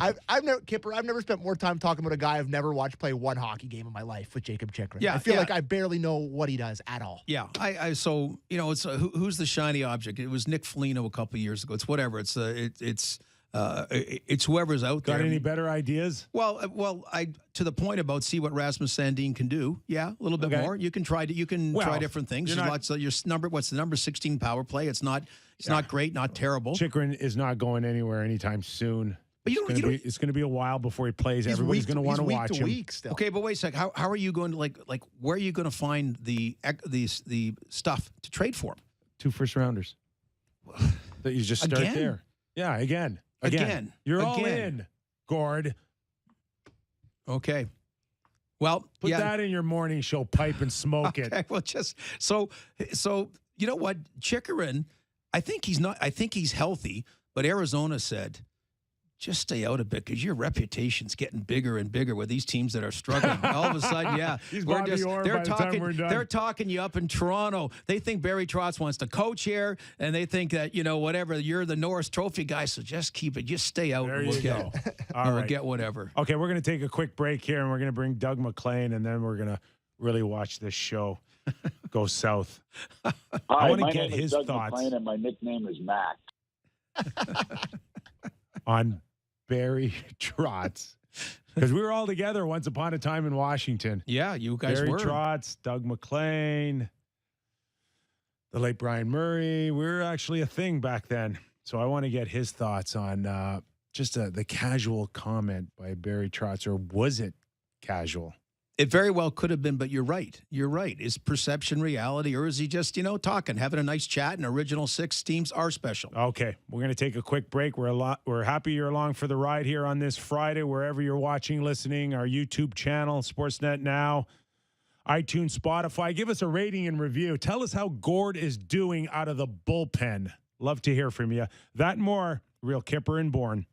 I've never spent more time talking about a guy I've never watched play one hockey game in my life with Jacob Chikrin. Yeah, I feel like I barely know what he does at all. Yeah, so it's who's the shiny object? It was Nick Foligno a couple of years ago. It's whatever. It's whoever's out there. Got any better ideas? Well, to the point about see what Rasmus Sandin can do. Yeah, a little bit more. You can try different things. What's the number 16 power play? It's not great, not terrible. Chikrin is not going anywhere anytime soon. But you don't. It's going to be a while before he plays. Everybody's going to want to watch him. Week still. Okay, but wait a sec. How are you going to like where are you going to find the stuff to trade for him? 2 first-rounders. That you just start Again? there. Yeah, again. You're all in, Gord. Okay. Well, Put that in your morning show pipe and smoke it. Okay, well, just so you know what, Chikrin, I think he's healthy, but Arizona said, just stay out a bit because your reputation's getting bigger and bigger with these teams that are struggling. All of a sudden, yeah, He's Bobby Orr by the time we're done. They're talking you up in Toronto. They think Barry Trotz wants to coach here, and they think that whatever, you're the Norris Trophy guy, so just keep it, just stay out. There and you go. All right. We'll get whatever. Okay, we're going to take a quick break here, and we're going to bring Doug McLean, and then we're going to really watch this show go south. Hi, I want to my get name is his Doug thoughts McLean, and my nickname is Mac. on Barry Trotz. Because we were all together once upon a time in Washington. Yeah, you guys Barry were. Trotz, Doug McLean, the late Brian Murray. We were actually a thing back then. So I want to get his thoughts on just the casual comment by Barry Trotz, or was it casual? It very well could have been, but you're right. You're right. Is perception reality, or is he just, talking, having a nice chat, and Original Six teams are special? Okay, we're going to take a quick break. We're happy you're along for the ride here on this Friday, wherever you're watching, listening, our YouTube channel, Sportsnet Now, iTunes, Spotify. Give us a rating and review. Tell us how Gord is doing out of the bullpen. Love to hear from you. That and more, Real Kyper and Bourne.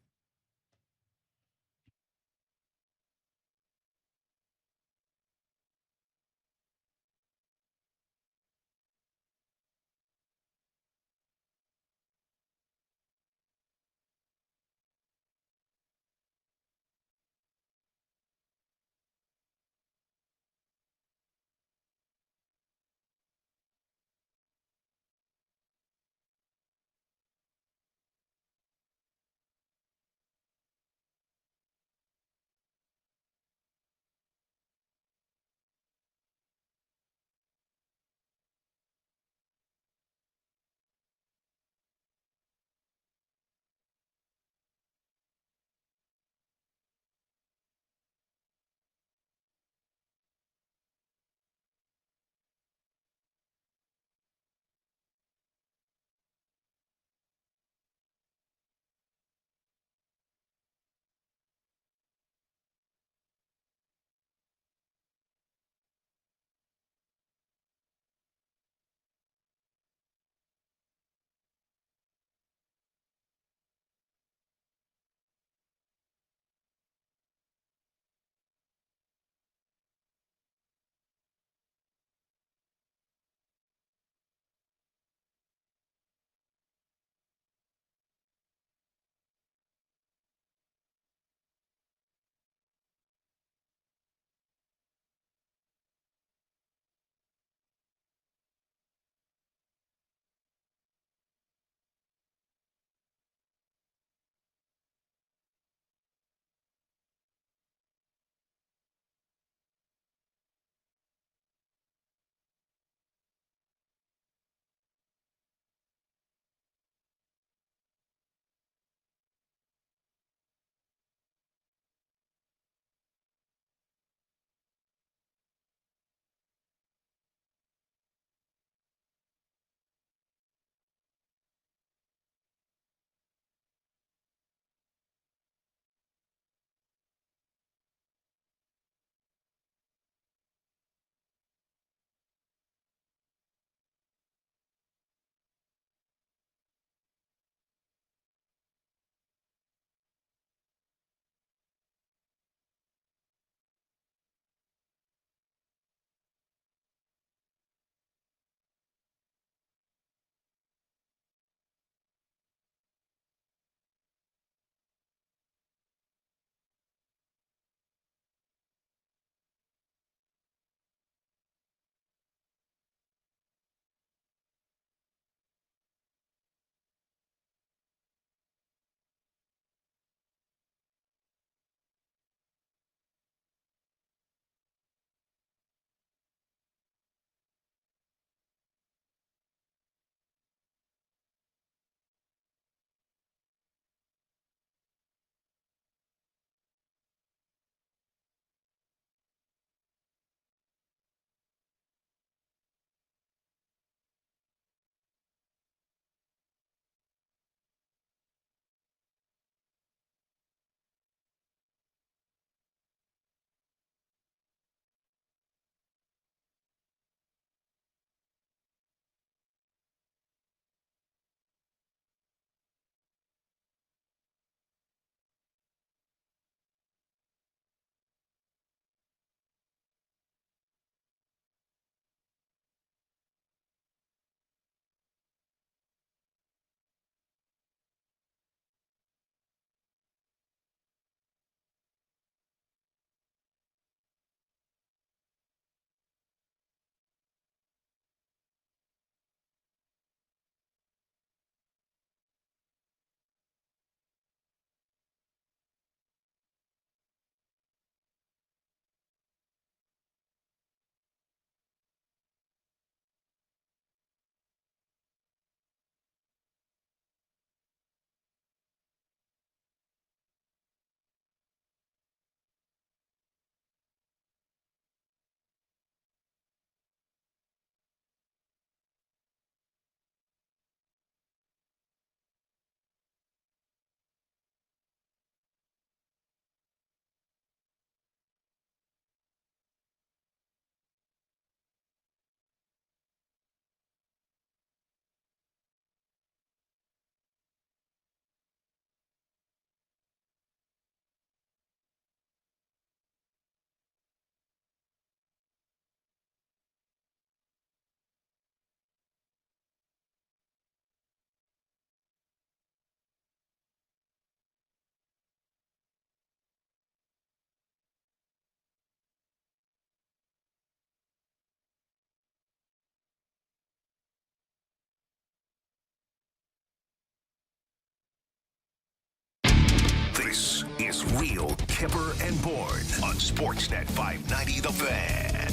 is Real Kyper and Bourne on Sportsnet 590 The Fan.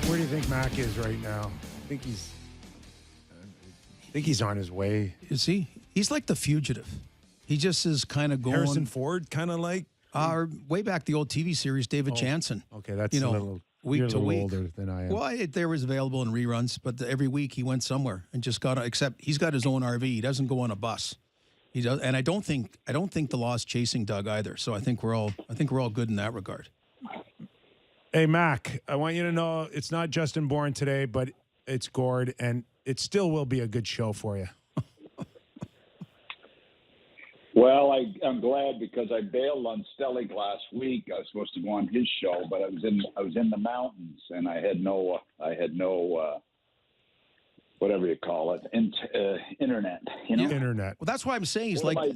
Where do you think Mac is right now? I think he's on his way. Is he? He's like the fugitive. He just is kind of going. Harrison Ford, kind of like. Way back the old TV series, David Jansen. Okay, that's you know, a little week to week. older than I am. Well, there was available in reruns, but every week he went somewhere and just got. Except he's got his own RV. He doesn't go on a bus. He does, and I don't think the law's chasing Doug either. So I think we're all good in that regard. Hey Mac, I want you to know it's not Justin Bourne today, but it's Gord, and it still will be a good show for you. Well, I'm glad because I bailed on Stellig last week. I was supposed to go on his show, but I was in the mountains and I had no whatever you call it, internet. You know, internet. Well, that's why I'm saying he's what like.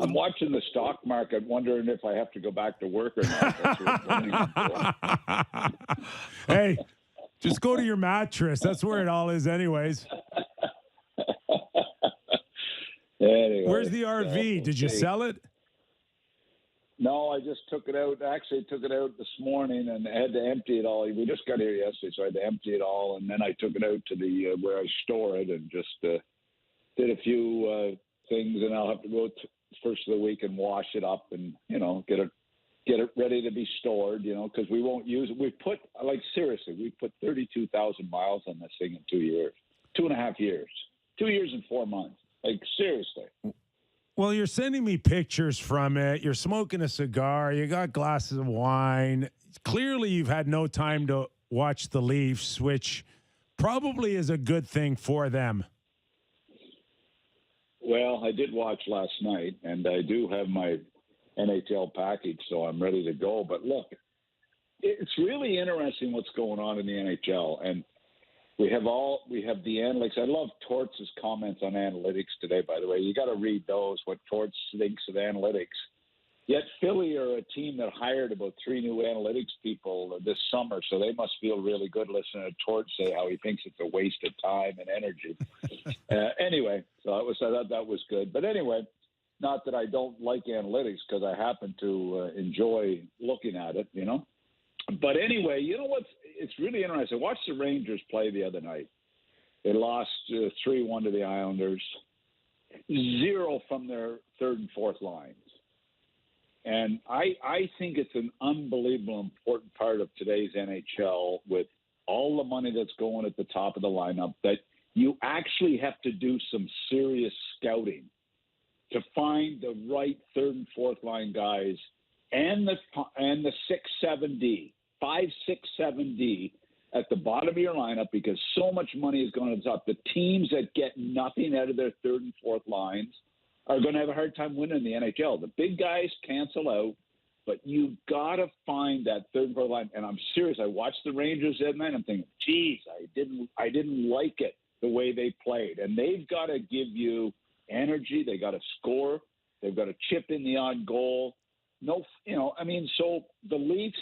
I'm watching the stock market, wondering if I have to go back to work or not. That's what I'm doing. Hey, just go to your mattress. That's where it all is, anyways. Anyway, where's the RV? Did you sell it? No, I just took it out. Actually, took it out this morning and I had to empty it all. We just got here yesterday, so I had to empty it all, and then I took it out to the where I store it and just did a few things, and I'll have to go first of the week and wash it up and get it ready to be stored. Because we won't use it. We put 32,000 miles on this thing in 2 years, 2.5 years, 2 years and 4 months. Like, seriously. Well, you're sending me pictures from it. You're smoking a cigar. You got glasses of wine. Clearly, you've had no time to watch the Leafs, which probably is a good thing for them. Well, I did watch last night, and I do have my NHL package, so I'm ready to go. But look, it's really interesting what's going on in the NHL, and we have the analytics. I love Torts' comments on analytics today, by the way. You got to read those, what Torts thinks of analytics. Yet Philly are a team that hired about 3 new analytics people this summer, so they must feel really good listening to Torts say how he thinks it's a waste of time and energy. Anyway, so I thought that was good. But anyway, not that I don't like analytics because I happen to enjoy looking at it, But anyway, you know what? It's really interesting. I watched the Rangers play the other night. They lost 3-1 to the Islanders, 0 from their third and fourth lines. And I think it's an unbelievable important part of today's NHL with all the money that's going at the top of the lineup that you actually have to do some serious scouting to find the right third and fourth line guys and the 6-7D. 5, 6, 7D at the bottom of your lineup because so much money is going to the top. The teams that get nothing out of their third and fourth lines are going to have a hard time winning the NHL. The big guys cancel out, but you got to find that third and fourth line. And I'm serious. I watched the Rangers the other night. I'm thinking, geez, I didn't like it the way they played. And they've got to give you energy. They got to score. They've got to chip in the odd goal. So the Leafs.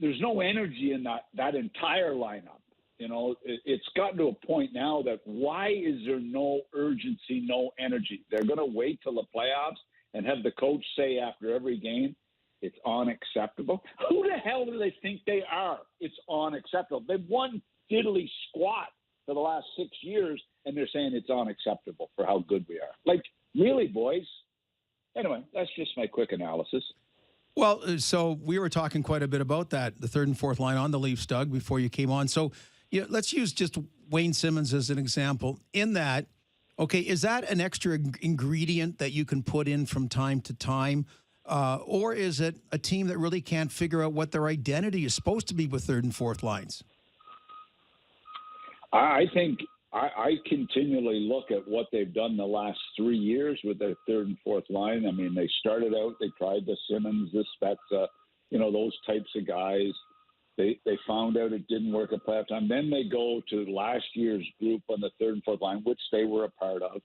There's no energy in that entire lineup. It's gotten to a point now that why is there no urgency, no energy? They're going to wait till the playoffs and have the coach say after every game, it's unacceptable. Who the hell do they think they are? It's unacceptable. They've won diddly squat for the last 6 years, and they're saying it's unacceptable for how good we are. Like, really, boys? Anyway, that's just my quick analysis. Well, so we were talking quite a bit about that, the third and fourth line on the Leafs, Doug, before you came on. So let's use just Wayne Simmons as an example. In that, okay, is that an extra ingredient that you can put in from time to time? Or is it a team that really can't figure out what their identity is supposed to be with third and fourth lines? I think I continually look at what they've done the last 3 years with their third and fourth line. I mean, they started out, they tried the Simmons, the Spezza, those types of guys. They found out it didn't work at playoff time. Then they go to last year's group on the third and fourth line, which they were a part of,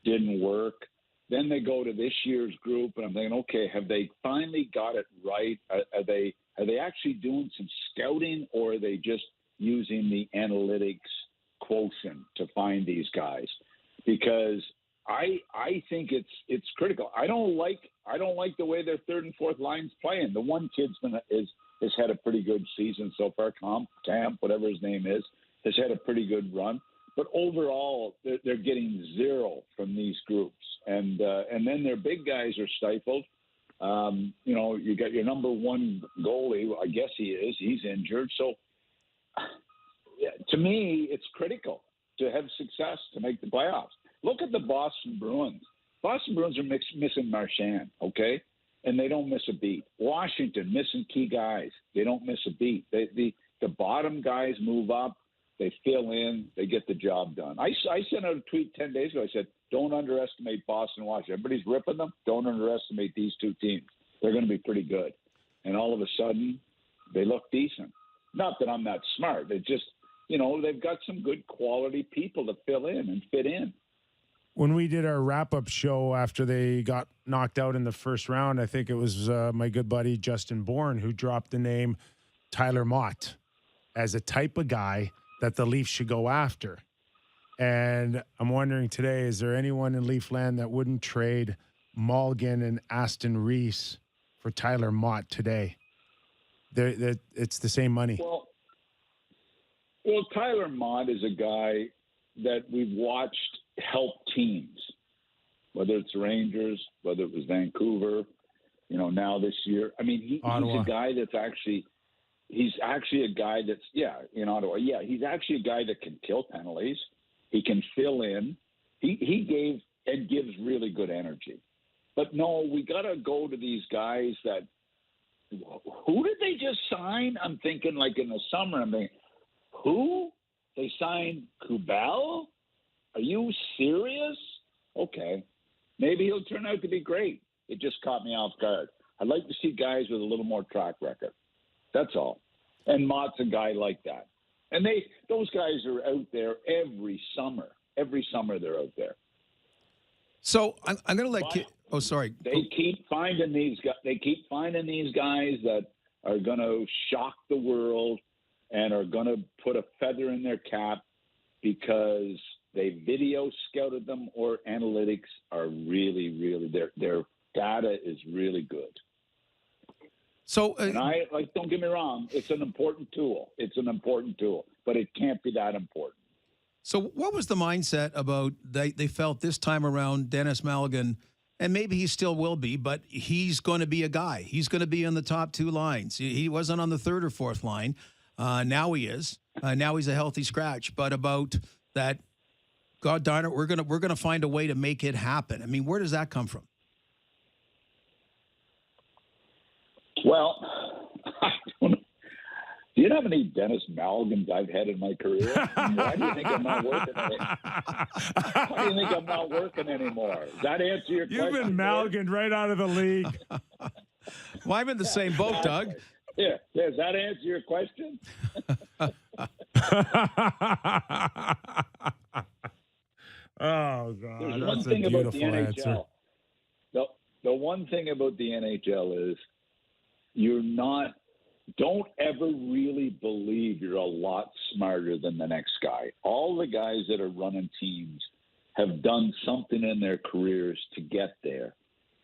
didn't work. Then they go to this year's group, and I'm thinking, okay, have they finally got it right? Are they actually doing some scouting, or are they just using the analytics quotient to find these guys because I think it's critical. I don't like the way their third and fourth lines playing. The one kid's has had a pretty good season so far. Camp, whatever his name is, has had a pretty good run. But overall, they're getting zero from these groups, and then their big guys are stifled. You got your number one goalie. I guess he is. He's injured. So, to me, it's critical to have success to make the playoffs. Look at the Boston Bruins. Boston Bruins are missing Marchand, okay? And they don't miss a beat. Washington missing key guys. They don't miss a beat. The bottom guys move up. They fill in. They get the job done. I sent out a tweet 10 days ago. I said, don't underestimate Boston, Washington. Everybody's ripping them. Don't underestimate these two teams. They're going to be pretty good. And all of a sudden, they look decent. Not that I'm that smart. It's just, they've got some good quality people to fill in and fit in. When we did our wrap-up show after they got knocked out in the first round, I think it was my good buddy Justin Bourne who dropped the name Tyler Mott as a type of guy that the Leafs should go after. And I'm wondering today, is there anyone in Leafland that wouldn't trade Malkin and Aston Reese for Tyler Mott today? It's the same money. Well, Tyler Mott is a guy that we've watched help teams, whether it's Rangers, whether it was Vancouver, now this year. I mean, he's a guy that's actually a guy that's, in Ottawa. Yeah, he's actually a guy that can kill penalties. He can fill in. He gave and gives really good energy. But no, we got to go to these guys that, who did they just sign? I'm thinking like in the summer, I'm thinking, who? They signed Kubel? Are you serious? Okay. Maybe he'll turn out to be great. It just caught me off guard. I'd like to see guys with a little more track record. That's all. And Mott's a guy like that. And those guys are out there every summer. Every summer they're out there. So I'm going to let – sorry. They keep finding these guys. They keep finding these guys that are going to shock the world and are going to put a feather in their cap because they video scouted them or analytics are really, really – their data is really good. So, and don't get me wrong, it's an important tool. It's an important tool, but it can't be that important. So what was the mindset about they felt this time around Dennis Malkin, and maybe he still will be, but he's going to be a guy. He's going to be on the top two lines. He wasn't on the third or fourth line. Now he is. Now he's a healthy scratch. But about that, God darn it, we're gonna find a way to make it happen. I mean, where does that come from? Well, I don't know. Do you know how many Dennis Malkins I've had in my career? Why do you think I'm not working anymore? Why do you think I'm not working anymore? Does that answer your question? You've been Malkin right out of the league. Well, I'm in the same boat, Doug. Yeah. Does that answer your question? Oh, God. There's That's one a thing about the beautiful NHL. answer. The one thing about the NHL is don't ever really believe you're a lot smarter than the next guy. All the guys that are running teams have done something in their careers to get there,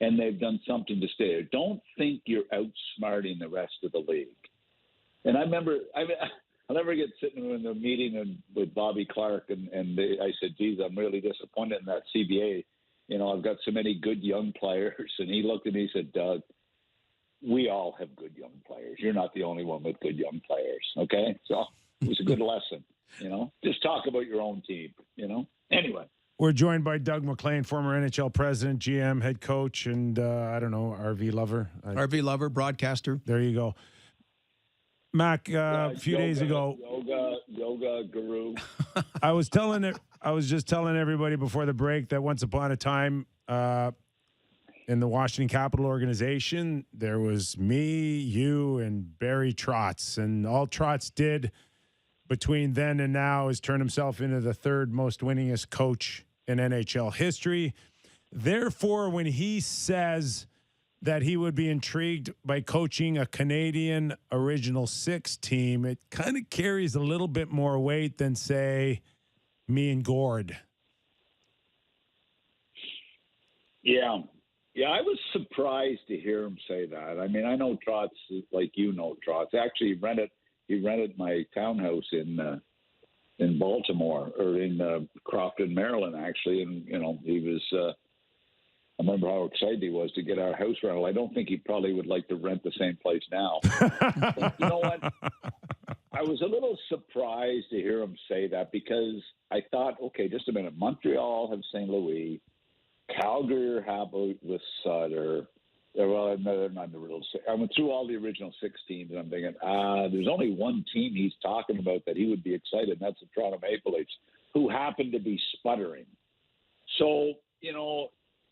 and they've done something to stay there. Don't think you're outsmarting the rest of the league. And I remember, I'll never get sitting in the meeting with Bobby Clark, and I said, geez, I'm really disappointed in that CBA. I've got so many good young players. And he looked at me and said, Doug, we all have good young players. You're not the only one with good young players, okay? So it was a good lesson, Just talk about your own team, Anyway. We're joined by Doug McLean, former NHL president, GM, head coach, and RV lover. RV lover, broadcaster. There you go. Mac, a few days ago. Yoga guru. I was just telling everybody before the break that once upon a time in the Washington Capitol organization, there was me, you, and Barry Trotz. And all Trotz did between then and now is turn himself into the third most winningest coach in NHL history. Therefore, when he says that he would be intrigued by coaching a Canadian Original Six team, it kind of carries a little bit more weight than, say, Me and Gord. Yeah. Yeah, I was surprised to hear him say that. I mean, I know Trotz, like you know Trotz. Actually, he rented my townhouse in Baltimore, or in Crofton, Maryland, actually. And, he was I remember how excited he was to get our house rental. I don't think he probably would like to rent the same place now. But you know what? I was a little surprised to hear him say that, because I thought, okay, just a minute. Montreal have St. Louis. Calgary are happy with Sutter. Well, they're not the real. I went through all the original 6 teams, and I'm thinking, there's only one team he's talking about that he would be excited, and that's the Toronto Maple Leafs, who happen to be sputtering. So,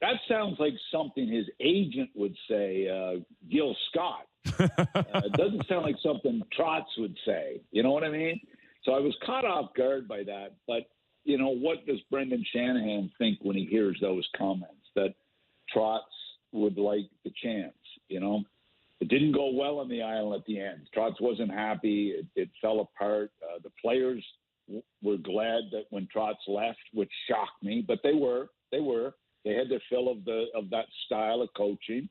that sounds like something his agent would say, Gil Scott. It doesn't sound like something Trotz would say. You know what I mean? So I was caught off guard by that. But, what does Brendan Shanahan think when he hears those comments, that Trotz would like the chance? It didn't go well on the island at the end. Trotz wasn't happy. It fell apart. The players were glad that when Trotz left, which shocked me, but they were. They had their fill of that style of coaching.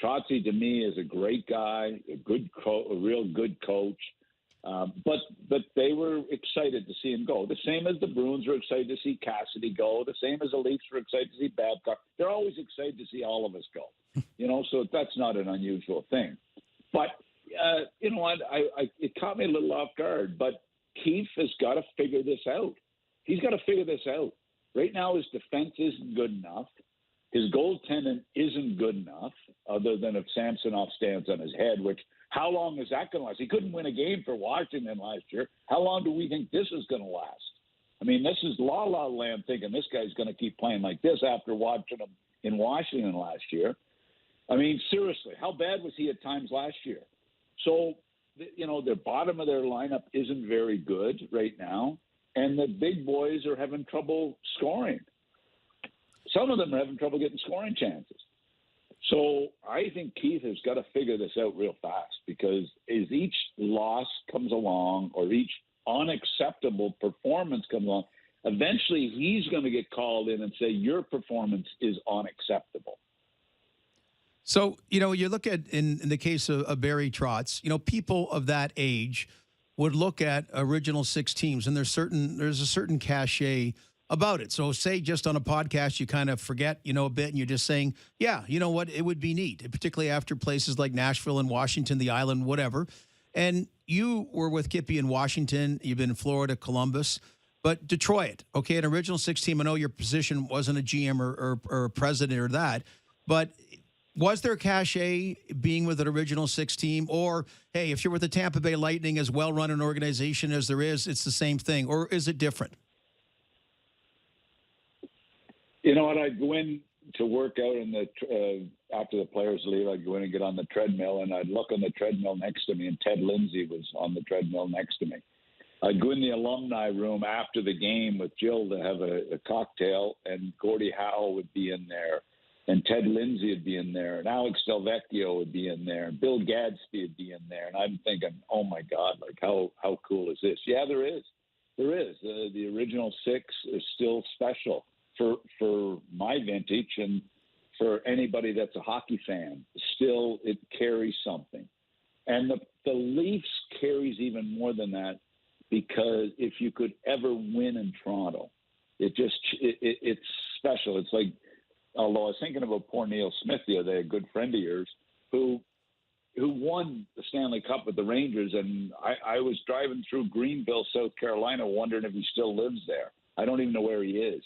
Trotzy, to me, is a great guy, a real good coach. But they were excited to see him go. The same as the Bruins were excited to see Cassidy go. The same as the Leafs were excited to see Babcock. They're always excited to see all of us go. So that's not an unusual thing. But you know what? It caught me a little off guard. But Keefe has got to figure this out. He's got to figure this out. Right now, his defense isn't good enough. His goaltending isn't good enough, other than if Samsonov stands on his head, which how long is that going to last? He couldn't win a game for Washington last year. How long do we think this is going to last? I mean, this is la-la land thinking this guy's going to keep playing like this after watching him in Washington last year. I mean, seriously, how bad was he at times last year? So, the bottom of their lineup isn't very good right now. And the big boys are having trouble scoring. Some of them are having trouble getting scoring chances. So I think Keith has got to figure this out real fast, because as each loss comes along, or each unacceptable performance comes along, eventually he's going to get called in and say, your performance is unacceptable. So, you look at, in the case of Barry Trotz, people of that age would look at original 6 teams, and there's a certain cachet about it. So say just on a podcast, you kind of forget, a bit, and you're just saying, yeah, you know what, it would be neat, particularly after places like Nashville and Washington, the island, whatever. And you were with Kippy in Washington. You've been in Florida, Columbus, but Detroit, okay, an original 6 team. I know your position wasn't a GM or a president or that, but was there cachet being with an original 6 team? Or, hey, if you're with the Tampa Bay Lightning, as well-run an organization as there is, it's the same thing? Or is it different? You know what? I'd go in to work out after the players leave. I'd go in and get on the treadmill, and I'd look on the treadmill next to me, and Ted Lindsay was on the treadmill next to me. I'd go in the alumni room after the game with Jill to have a cocktail, and Gordie Howe would be in there. And Ted Lindsay would be in there, and Alex Delvecchio would be in there, and Bill Gadsby would be in there. And I'm thinking, oh, my God, like how cool is this? Yeah, there is. There is. The original 6 is still special for my vintage, and for anybody that's a hockey fan. Still, it carries something. And the Leafs carries even more than that, because if you could ever win in Toronto, it's special. It's like, although I was thinking about poor Neil Smith the other day, a good friend of yours, who won the Stanley Cup with the Rangers, and I was driving through Greenville, South Carolina, wondering if he still lives there. I don't even know where he is.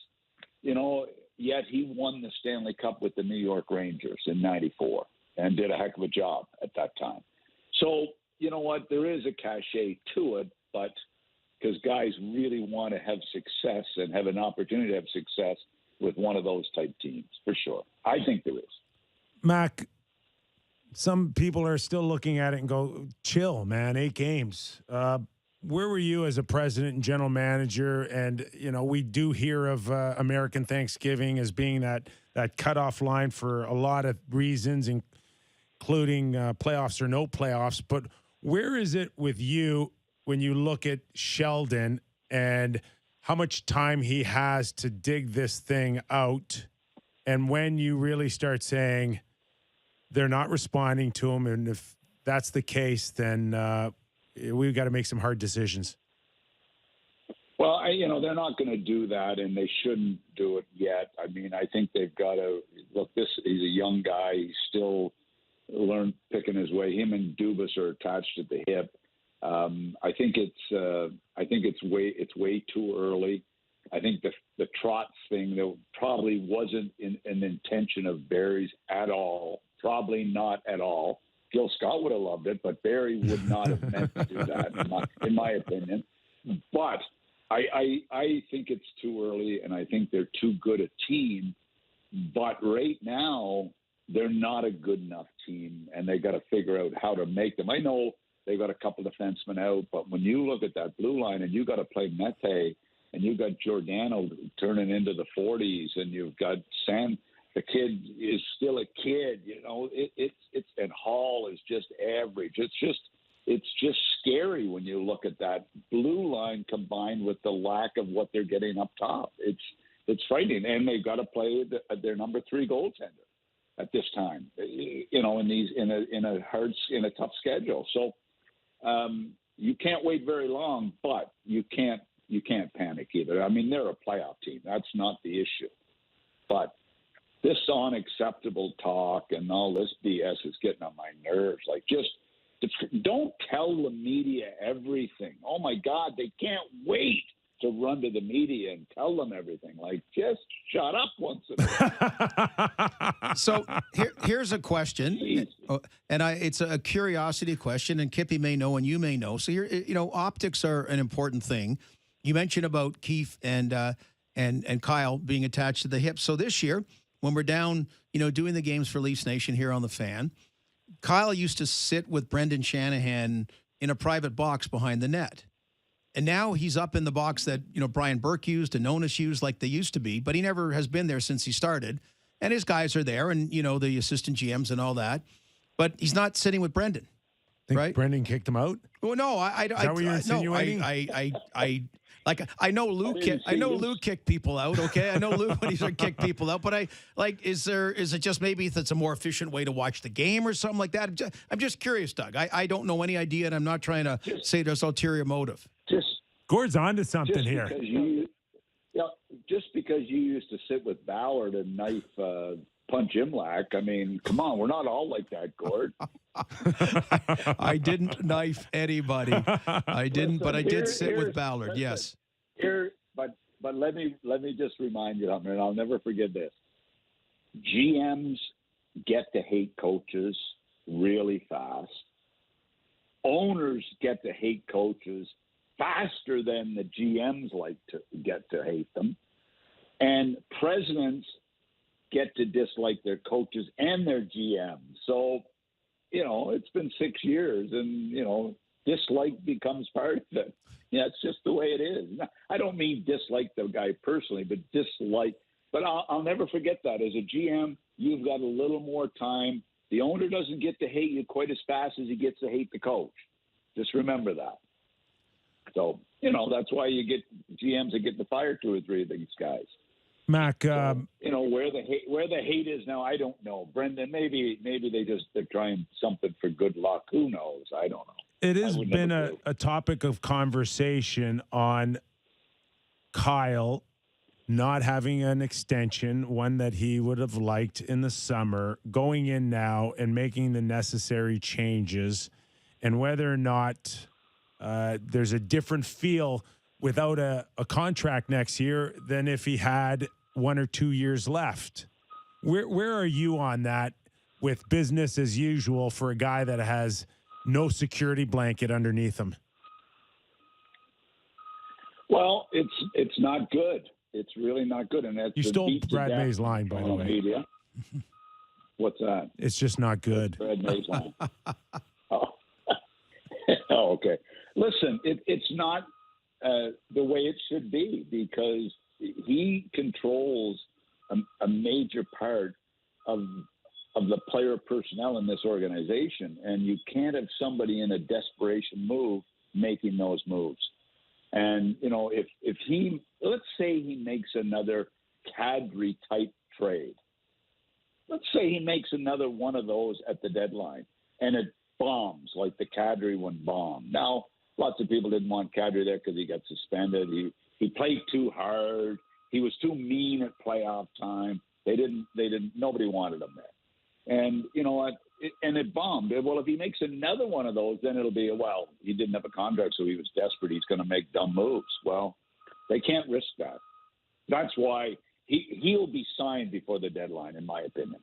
Yet he won the Stanley Cup with the New York Rangers in '94 and did a heck of a job at that time. So, you know what? There is a cachet to it, but because guys really want to have success and have an opportunity to have success with one of those type teams, for sure. I think there is. Mac, some people are still looking at it and go, chill, man, 8 games. Where were you as a president and general manager? And, we do hear of American Thanksgiving as being that cutoff line for a lot of reasons, including playoffs or no playoffs. But where is it with you when you look at Sheldon, and how much time he has to dig this thing out, and when you really start saying they're not responding to him, and if that's the case, then we've got to make some hard decisions. Well, they're not going to do that, and they shouldn't do it yet. I mean, I think they've got to look. He's a young guy. He's still picking his way. Him and Dubas are attached at the hip. I think it's way too early. I think the Trotz thing, there probably wasn't an intention of Barry's at all. Probably not at all. Gil Scott would have loved it, but Barry would not have meant to do that, in my opinion. But I think it's too early, and I think they're too good a team. But right now, they're not a good enough team, and they got to figure out how to make them. I know they've got a couple defensemen out, but when you look at that blue line and you got to play Mete, and you got Giordano turning into the 40s, and you've got Sam. The kid is still a kid, and Hall is just average. It's just scary when you look at that blue line combined with the lack of what they're getting up top. It's frightening, and they've got to play their number 3 goaltender at this time. In a tough schedule. So you can't wait very long, but you can't panic either. I mean, they're a playoff team. That's not the issue, but this unacceptable talk and all this BS is getting on my nerves. Like, just don't tell the media everything. Oh, my God, they can't wait to run to the media and tell them everything. Like, just shut up once in a while. So here's a question, and it's a curiosity question, and Kippy may know and you may know. So, optics are an important thing. You mentioned about Keefe and Kyle being attached to the hip. So this year, when we're down, doing the games for Leafs Nation here on the Fan, Kyle used to sit with Brendan Shanahan in a private box behind the net. And now he's up in the box that, Brian Burke used and Nonis used like they used to be, but he never has been there since he started. And his guys are there and, the assistant GMs and all that. But he's not sitting with Brendan. Think right? Brendan kicked him out? Well, no, Is that what you're insinuating? I know Lou kicked people out. Okay, I know Lou when he's kicked people out. But is it just maybe that's a more efficient way to watch the game or something like that? I'm just curious, Doug. I don't know any idea, and I'm not trying to say there's ulterior motive. Gord's onto something here. Just because you used to sit with Ballard and knife punch Imlach, I mean, come on, we're not all like that, Gord. I didn't knife anybody. I didn't, but I did sit with Ballard. Yes. But let me just remind you something, and I'll never forget this. GMs get to hate coaches really fast. Owners get to hate coaches faster than the GMs like to get to hate them. And presidents get to dislike their coaches and their GMs. So, it's been 6 years and, dislike becomes part of it. Yeah, it's just the way it is. I don't mean dislike the guy personally, but dislike. But I'll never forget that. As a GM, you've got a little more time. The owner doesn't get to hate you quite as fast as he gets to hate the coach. Just remember that. So, that's why you get GMs that get to fire 2 or 3 of these guys. Mac, where the hate is now, I don't know. Brendan, maybe they're trying something for good luck. Who knows? I don't know. It has been a topic of conversation on Kyle not having an extension, one that he would have liked in the summer, going in now and making the necessary changes, and whether or not there's a different feel without a contract next year than if he had 1 or 2 years left. Where are you on that with business as usual for a guy that has no security blanket underneath him? Well, it's not good. It's really not good. And that's you stole Brad May's line, by the way. Media. What's that? It's just not good. Brad May's line. Oh, okay. Listen, it's not the way it should be, because he controls a major part of the player personnel in this organization, and you can't have somebody in a desperation move making those moves. And, if he, let's say he makes another Kadri type trade. Let's say he makes another one of those at the deadline and it bombs like the Kadri one bombed. Now, lots of people didn't want Kadri there because he got suspended. He played too hard. He was too mean at playoff time. Nobody wanted him there. And, and it bombed. Well, if he makes another one of those, then it'll be, he didn't have a contract, so he was desperate. He's going to make dumb moves. Well, they can't risk that. That's why he'll be signed before the deadline, in my opinion.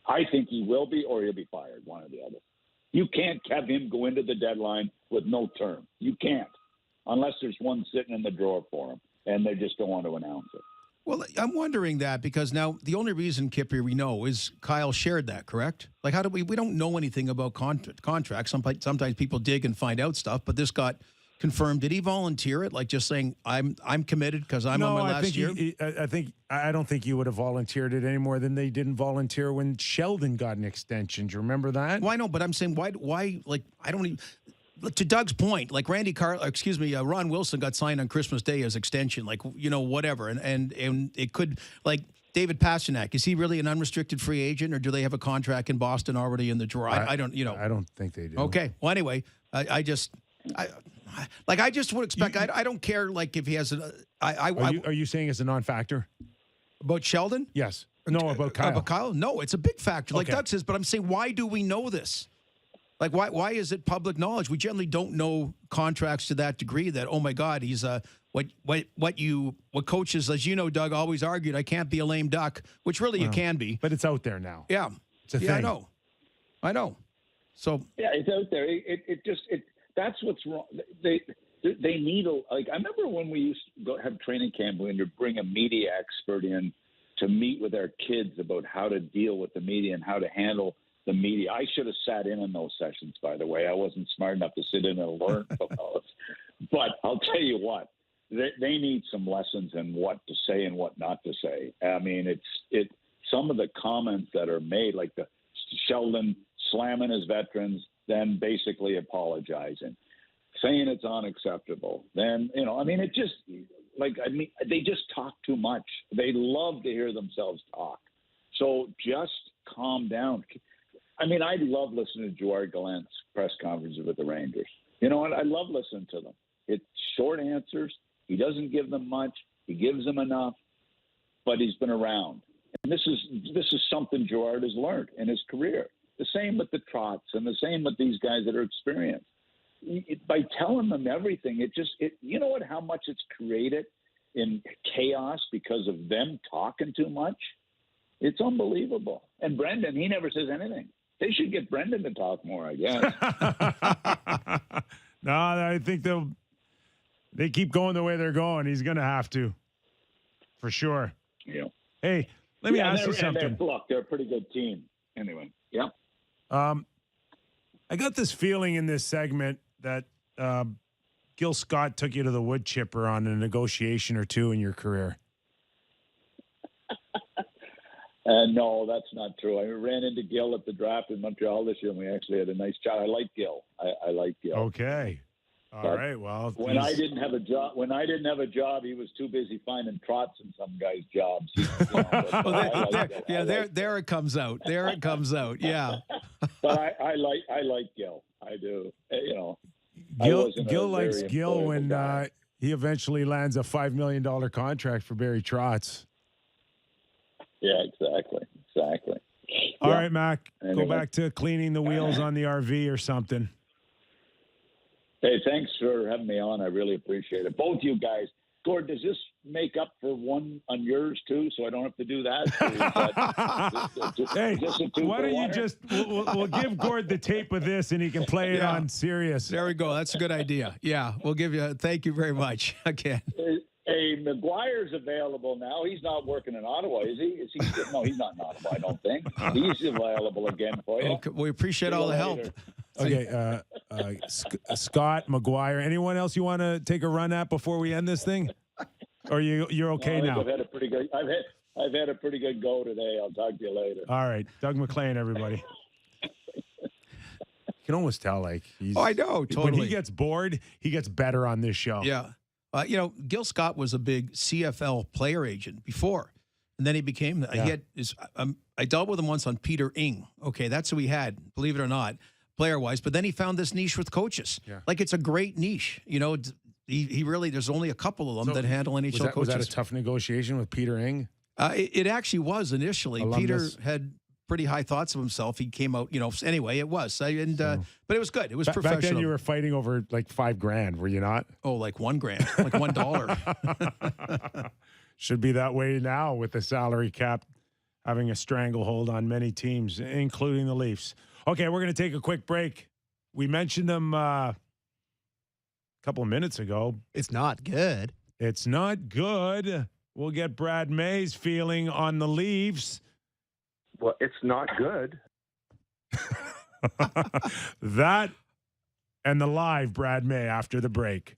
I think he will be, or he'll be fired, one or the other. You can't have him go into the deadline with no term. You can't, unless there's one sitting in the drawer for him, and they just don't want to announce it. Well, I'm wondering that because now the only reason, Kyper, we know is Kyle shared that, correct? Like, how do we don't know anything about contracts. Sometimes people dig and find out stuff, but this got confirmed. Did he volunteer it? Like just saying, I'm committed because I'm on my last year? I don't think he would have volunteered it any more than they didn't volunteer when Sheldon got an extension. Do you remember that? Well, I know, but I'm saying why, like, I don't even... To Doug's point, like Ron Wilson got signed on Christmas Day as extension, like, whatever. And it could, like, David Pastrnak, is he really an unrestricted free agent, or do they have a contract in Boston already in the drawer? I don't, I don't think they do. Okay. Well, anyway, I just would expect, I don't care, like, if he has Are you saying it's a non-factor? About Sheldon? Yes. No, about Kyle. About Kyle? No, it's a big factor, like Okay. Doug says, but I'm saying, why do we know this? Like, why is it public knowledge? We generally don't know contracts to that degree that, oh, my God, he's what coaches, as you know, Doug, always argued, I can't be a lame duck, which really you can be. But it's out there now. Yeah. It's a thing. I know. So. Yeah, it's out there. That's what's wrong. They need I remember when we used to go have training camp, we would bring a media expert in to meet with our kids about how to deal with the media and how to handle the media. I should have sat in on those sessions, by the way. I wasn't smart enough to sit in and learn from those. But I'll tell you what, they need some lessons in what to say and what not to say. I mean, it's some of the comments that are made, like the Sheldon slamming his veterans, then basically apologizing, saying it's unacceptable. Then, it just, they just talk too much. They love to hear themselves talk. So just calm down. I love listening to Gerard Gallant's press conferences with the Rangers. You know what? I love listening to them. It's short answers. He doesn't give them much. He gives them enough, but he's been around. And this is something Gerard has learned in his career. The same with the Trotz and the same with these guys that are experienced. By telling them everything, you know what? How much it's created in chaos because of them talking too much. It's unbelievable. And Brendan, he never says anything. They should get Brendan to talk more, I guess. No, I think they keep going the way they're going. He's going to have to, for sure. Yeah. Hey, let me ask you something. They're a pretty good team. Anyway, yeah. I got this feeling in this segment that Gil Scott took you to the wood chipper on a negotiation or two in your career. No, that's not true. I ran into Gil at the draft in Montreal this year, and we actually had a nice chat. I like Gil. I like Gil. Okay. All right. Well, when I didn't have a job, he was too busy finding Trotz in some guys' jobs. There it comes out. There it comes out. Yeah. But I like Gil. I do. Gil likes Gil when he eventually lands a $5 million contract for Barry Trotz. Yeah, exactly. All right, Mac, anyway. Go back to cleaning the wheels on the RV or something. Hey, thanks for having me on. I really appreciate it. Both you guys. Gord, does this make up for one on yours, too, so I don't have to do that? Hey, why don't you just we'll give Gord the tape of this, and he can play it on Sirius. There we go. That's a good idea. Yeah, we'll give you thank you very much again. Hey, McGuire's available now. He's not working in Ottawa, is he? No, he's not in Ottawa, I don't think. He's available again for you. Okay, we appreciate all the help. Okay, Scott, McGuire. Anyone else you want to take a run at before we end this thing? Or you're okay now? I've had a pretty good. I've had a pretty good go today. I'll talk to you later. All right, Doug McLean, everybody. You can almost tell, like he's. Oh, I know. Totally. When he gets bored, he gets better on this show. Yeah. Gil Scott was a big CFL player agent before, and then he became. He had his. I dealt with him once on Peter Ing. Okay, that's who he had. Believe it or not, player-wise. But then he found this niche with coaches. Yeah. Like it's a great niche. He really. There's only a couple of them that handle NHL coaches. Was that a tough negotiation with Peter Ing? It actually was initially. Alumnus. Peter had pretty high thoughts of himself. He came out, anyway, it was. But it was good. It was professional. Back then you were fighting over like $5,000, were you not? Oh, like $1,000, like $1. Should be that way now with the salary cap having a stranglehold on many teams, including the Leafs. Okay, we're going to take a quick break. We mentioned them a couple of minutes ago. It's not good. It's not good. We'll get Brad May's feeling on the Leafs. Well, it's not good. That and the live Brad May after the break.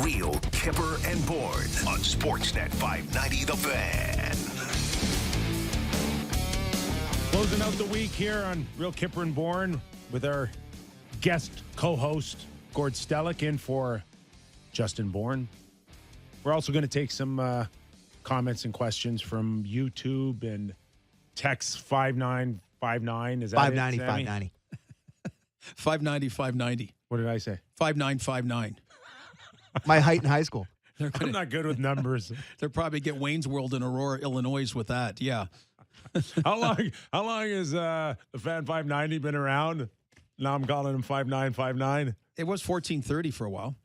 Wheel, Kipper, and Bourne on Sportsnet 590 The Fan. Closing out the week here on Real Kipper and Bourne with our guest co-host, Gord Stellick, in for Justin Bourne. We're also going to take some comments and questions from YouTube and text 5959. Is that 590, it, Sammy? 590. 590, 590. What did I say? 5959. My height in high school. I'm not good with numbers. They'll probably get Wayne's World in Aurora, Illinois with that. Yeah. How long has the Fan 590 been around? Now I'm calling him 5959. It was 1430 for a while.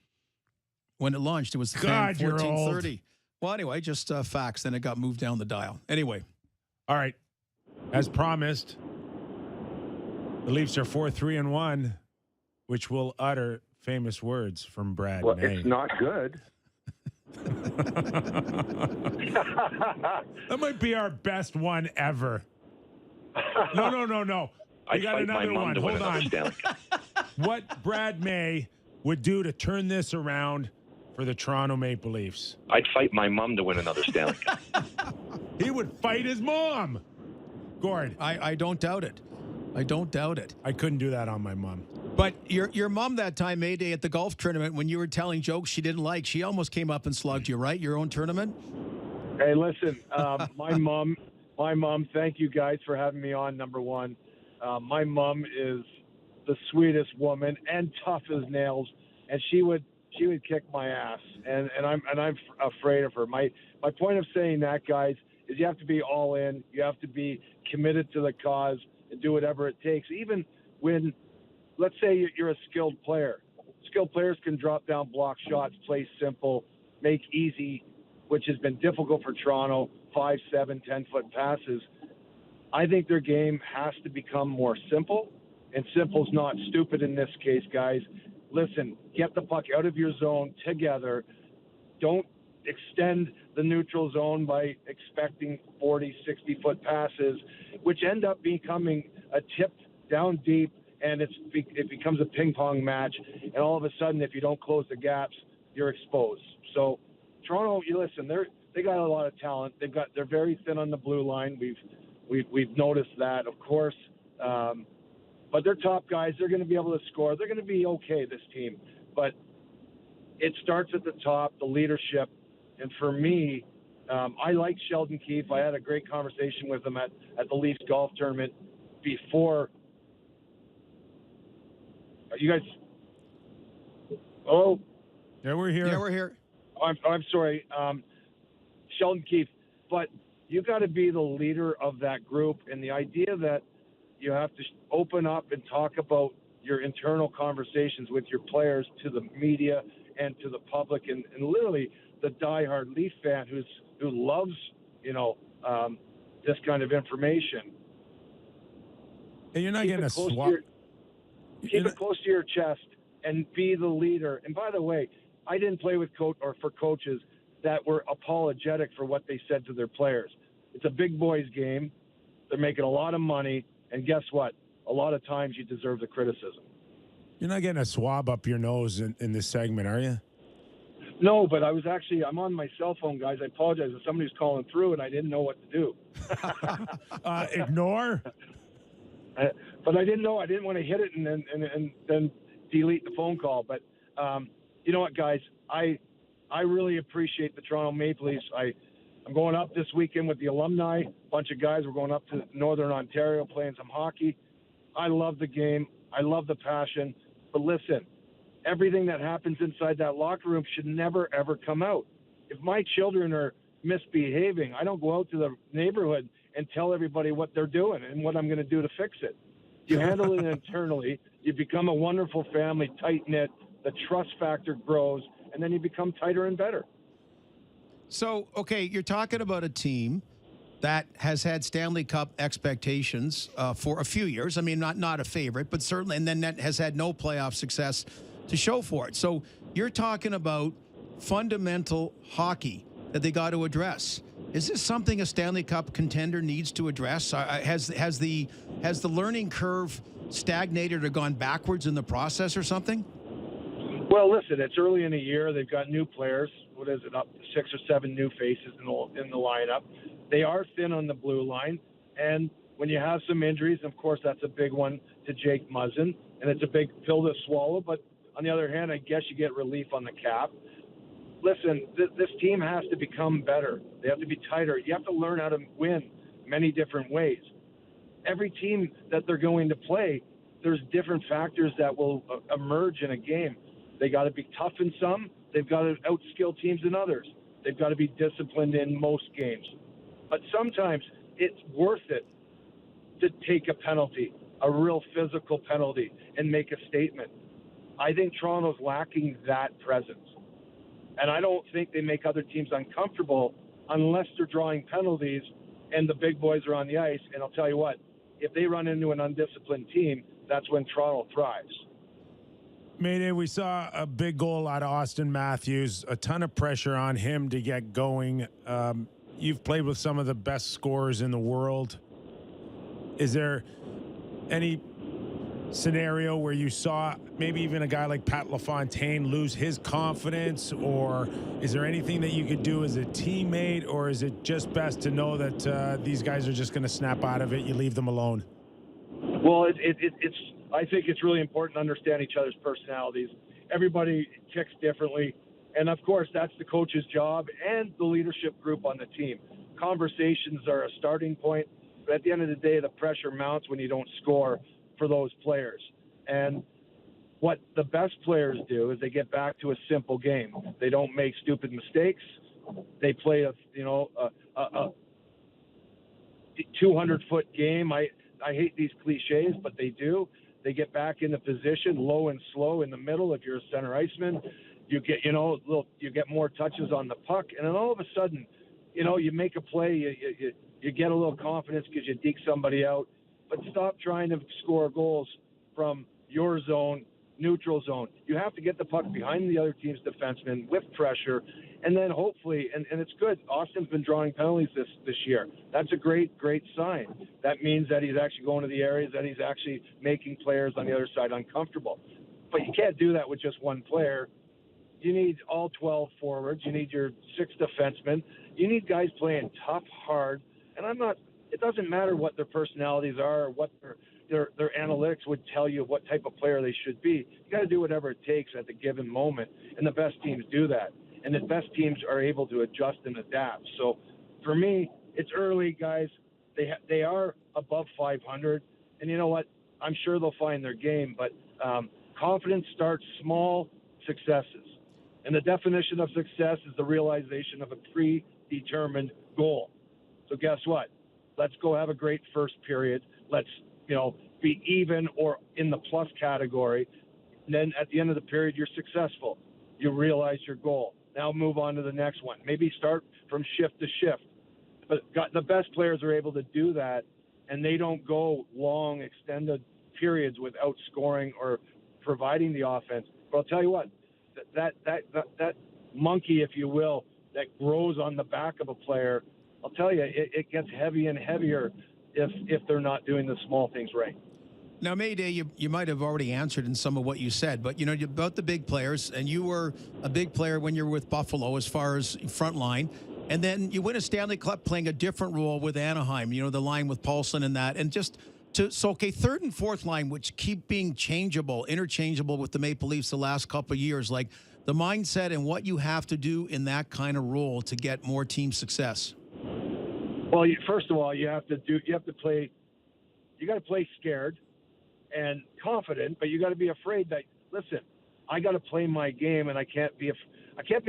When it launched, it was the God, Fan you're 1430. Well, anyway, just facts. Then it got moved down the dial. Anyway. All right. As promised, the Leafs are 4-3-1, which will utter famous words from Brad Well, May. it's not good. That might be our best one ever. No. I I'd got fight my another mom one. to win Hold another on. Stanley Cup. What Brad May would do to turn this around for the Toronto Maple Leafs. I'd fight my mom to win another Stanley Cup. He would fight his mom. Gord. I don't doubt it. I don't doubt it. I couldn't do that on my mom. But your mom that time, Mayday, at the golf tournament, when you were telling jokes she didn't like, she almost came up and slugged you, right? Your own tournament? Hey, listen, my mom, thank you guys for having me on, number one. My mom is the sweetest woman and tough as nails, and she would kick my ass, and I'm afraid of her. My point of saying that, guys, is you have to be all in. You have to be committed to the cause and do whatever it takes, even when, let's say you're a skilled player. Skilled players can drop down block shots, play simple, make easy, which has been difficult for Toronto, 5, 7, 10-foot passes. I think their game has to become more simple, and simple's not stupid in this case, guys. Listen, get the puck out of your zone together. Don't extend the neutral zone by expecting 40, 60-foot passes, which end up becoming a tip down deep, and it becomes a ping-pong match. And all of a sudden, if you don't close the gaps, you're exposed. So Toronto, you listen, they got a lot of talent. They're very thin on the blue line. We've noticed that, of course. But they're top guys. They're going to be able to score. They're going to be okay, this team. But it starts at the top, the leadership. And for me, I like Sheldon Keefe. I had a great conversation with him at the Leafs golf tournament before. Are you guys? Oh, Yeah, we're here. Yeah, we're here. I'm sorry, Sheldon Keefe. But you got to be the leader of that group, and the idea that you have to open up and talk about your internal conversations with your players to the media and to the public, and literally the diehard Leaf fan who loves this kind of information. And you're not getting a swap. Keep it close to your chest and be the leader. And by the way, I didn't play with for coaches that were apologetic for what they said to their players. It's a big boys game. They're making a lot of money. And guess what? A lot of times you deserve the criticism. You're not getting a swab up your nose in this segment, are you? No, but I'm on my cell phone, guys. I apologize if somebody's calling through and I didn't know what to do. Ignore? But I didn't know. I didn't want to hit it and then delete the phone call. But you know what, guys? I really appreciate the Toronto Maple Leafs. I'm going up this weekend with the alumni, a bunch of guys. We're going up to Northern Ontario playing some hockey. I love the game. I love the passion. But listen, everything that happens inside that locker room should never, ever come out. If my children are misbehaving, I don't go out to the neighborhood and tell everybody what they're doing and what I'm going to do to fix it. You handle it internally. You become a wonderful family, tight-knit. The trust factor grows, and then you become tighter and better. So, okay, you're talking about a team that has had Stanley Cup expectations for a few years. I mean, not a favorite, but certainly, and then that has had no playoff success to show for it. So you're talking about fundamental hockey that they got to address. Is this something a Stanley Cup contender needs to address? Has the learning curve stagnated or gone backwards in the process or something? Well, listen, it's early in the year. They've got new players. What is it, up to 6 or 7 new faces in the lineup. They are thin on the blue line. And when you have some injuries, of course, that's a big one to Jake Muzzin. And it's a big pill to swallow. But on the other hand, I guess you get relief on the cap. Listen, this team has to become better. They have to be tighter. You have to learn how to win many different ways. Every team that they're going to play, there's different factors that will emerge in a game. They got to be tough in some. They've got to outskill teams in others. They've got to be disciplined in most games. But sometimes it's worth it to take a penalty, a real physical penalty, and make a statement. I think Toronto's lacking that presence. And I don't think they make other teams uncomfortable unless they're drawing penalties and the big boys are on the ice. And I'll tell you what, if they run into an undisciplined team, that's when Toronto thrives. Mayday, we saw a big goal out of Austin Matthews, a ton of pressure on him to get going. You've played with some of the best scorers in the world. Is there any scenario where you saw maybe even a guy like Pat LaFontaine lose his confidence, or is there anything that you could do as a teammate, or is it just best to know that these guys are just going to snap out of it, you leave them alone? Well, I think it's really important to understand each other's personalities. Everybody ticks differently, and of course that's the coach's job and the leadership group on the team. Conversations are a starting point, but at the end of the day, the pressure mounts when you don't score for those players. And what the best players do is they get back to a simple game. They don't make stupid mistakes. They play a 200-foot game. I hate these cliches, but they do. They get back into position, low and slow in the middle. If you're a center iceman, you get you get more touches on the puck, and then all of a sudden, you make a play. You get a little confidence because you deke somebody out. But stop trying to score goals from your zone, neutral zone. You have to get the puck behind the other team's defenseman with pressure, and then hopefully, and it's good, Austin's been drawing penalties this year. That's a great sign. That means that he's actually going to the areas, that he's actually making players on the other side uncomfortable. But you can't do that with just one player. You need all 12 forwards. You need your 6 defensemen. You need guys playing tough, hard, and it doesn't matter what their personalities are or what their analytics would tell you what type of player they should be. You got to do whatever it takes at the given moment, and the best teams do that. And the best teams are able to adjust and adapt. So for me, it's early, guys. They are above 500, and you know what? I'm sure they'll find their game, but confidence starts small successes. And the definition of success is the realization of a predetermined goal. So guess what? Let's go have a great first period. Let's, be even or in the plus category. And then at the end of the period, you're successful. You realize your goal. Now move on to the next one. Maybe start from shift to shift. But the best players are able to do that, and they don't go long, extended periods without scoring or providing the offense. But I'll tell you what, that monkey, if you will, that grows on the back of a player, I'll tell you, it gets heavy and heavier if they're not doing the small things right. Now, Mayday, you might have already answered in some of what you said, but, about the big players, and you were a big player when you were with Buffalo as far as front line, and then you win a Stanley Cup playing a different role with Anaheim, the line with Paulson and that, and just third and fourth line, which keep being interchangeable with the Maple Leafs the last couple of years, like the mindset and what you have to do in that kind of role to get more team success. Well, first of all, you got to play scared and confident, but you got to be afraid that, listen, I got to play my game, and I can't be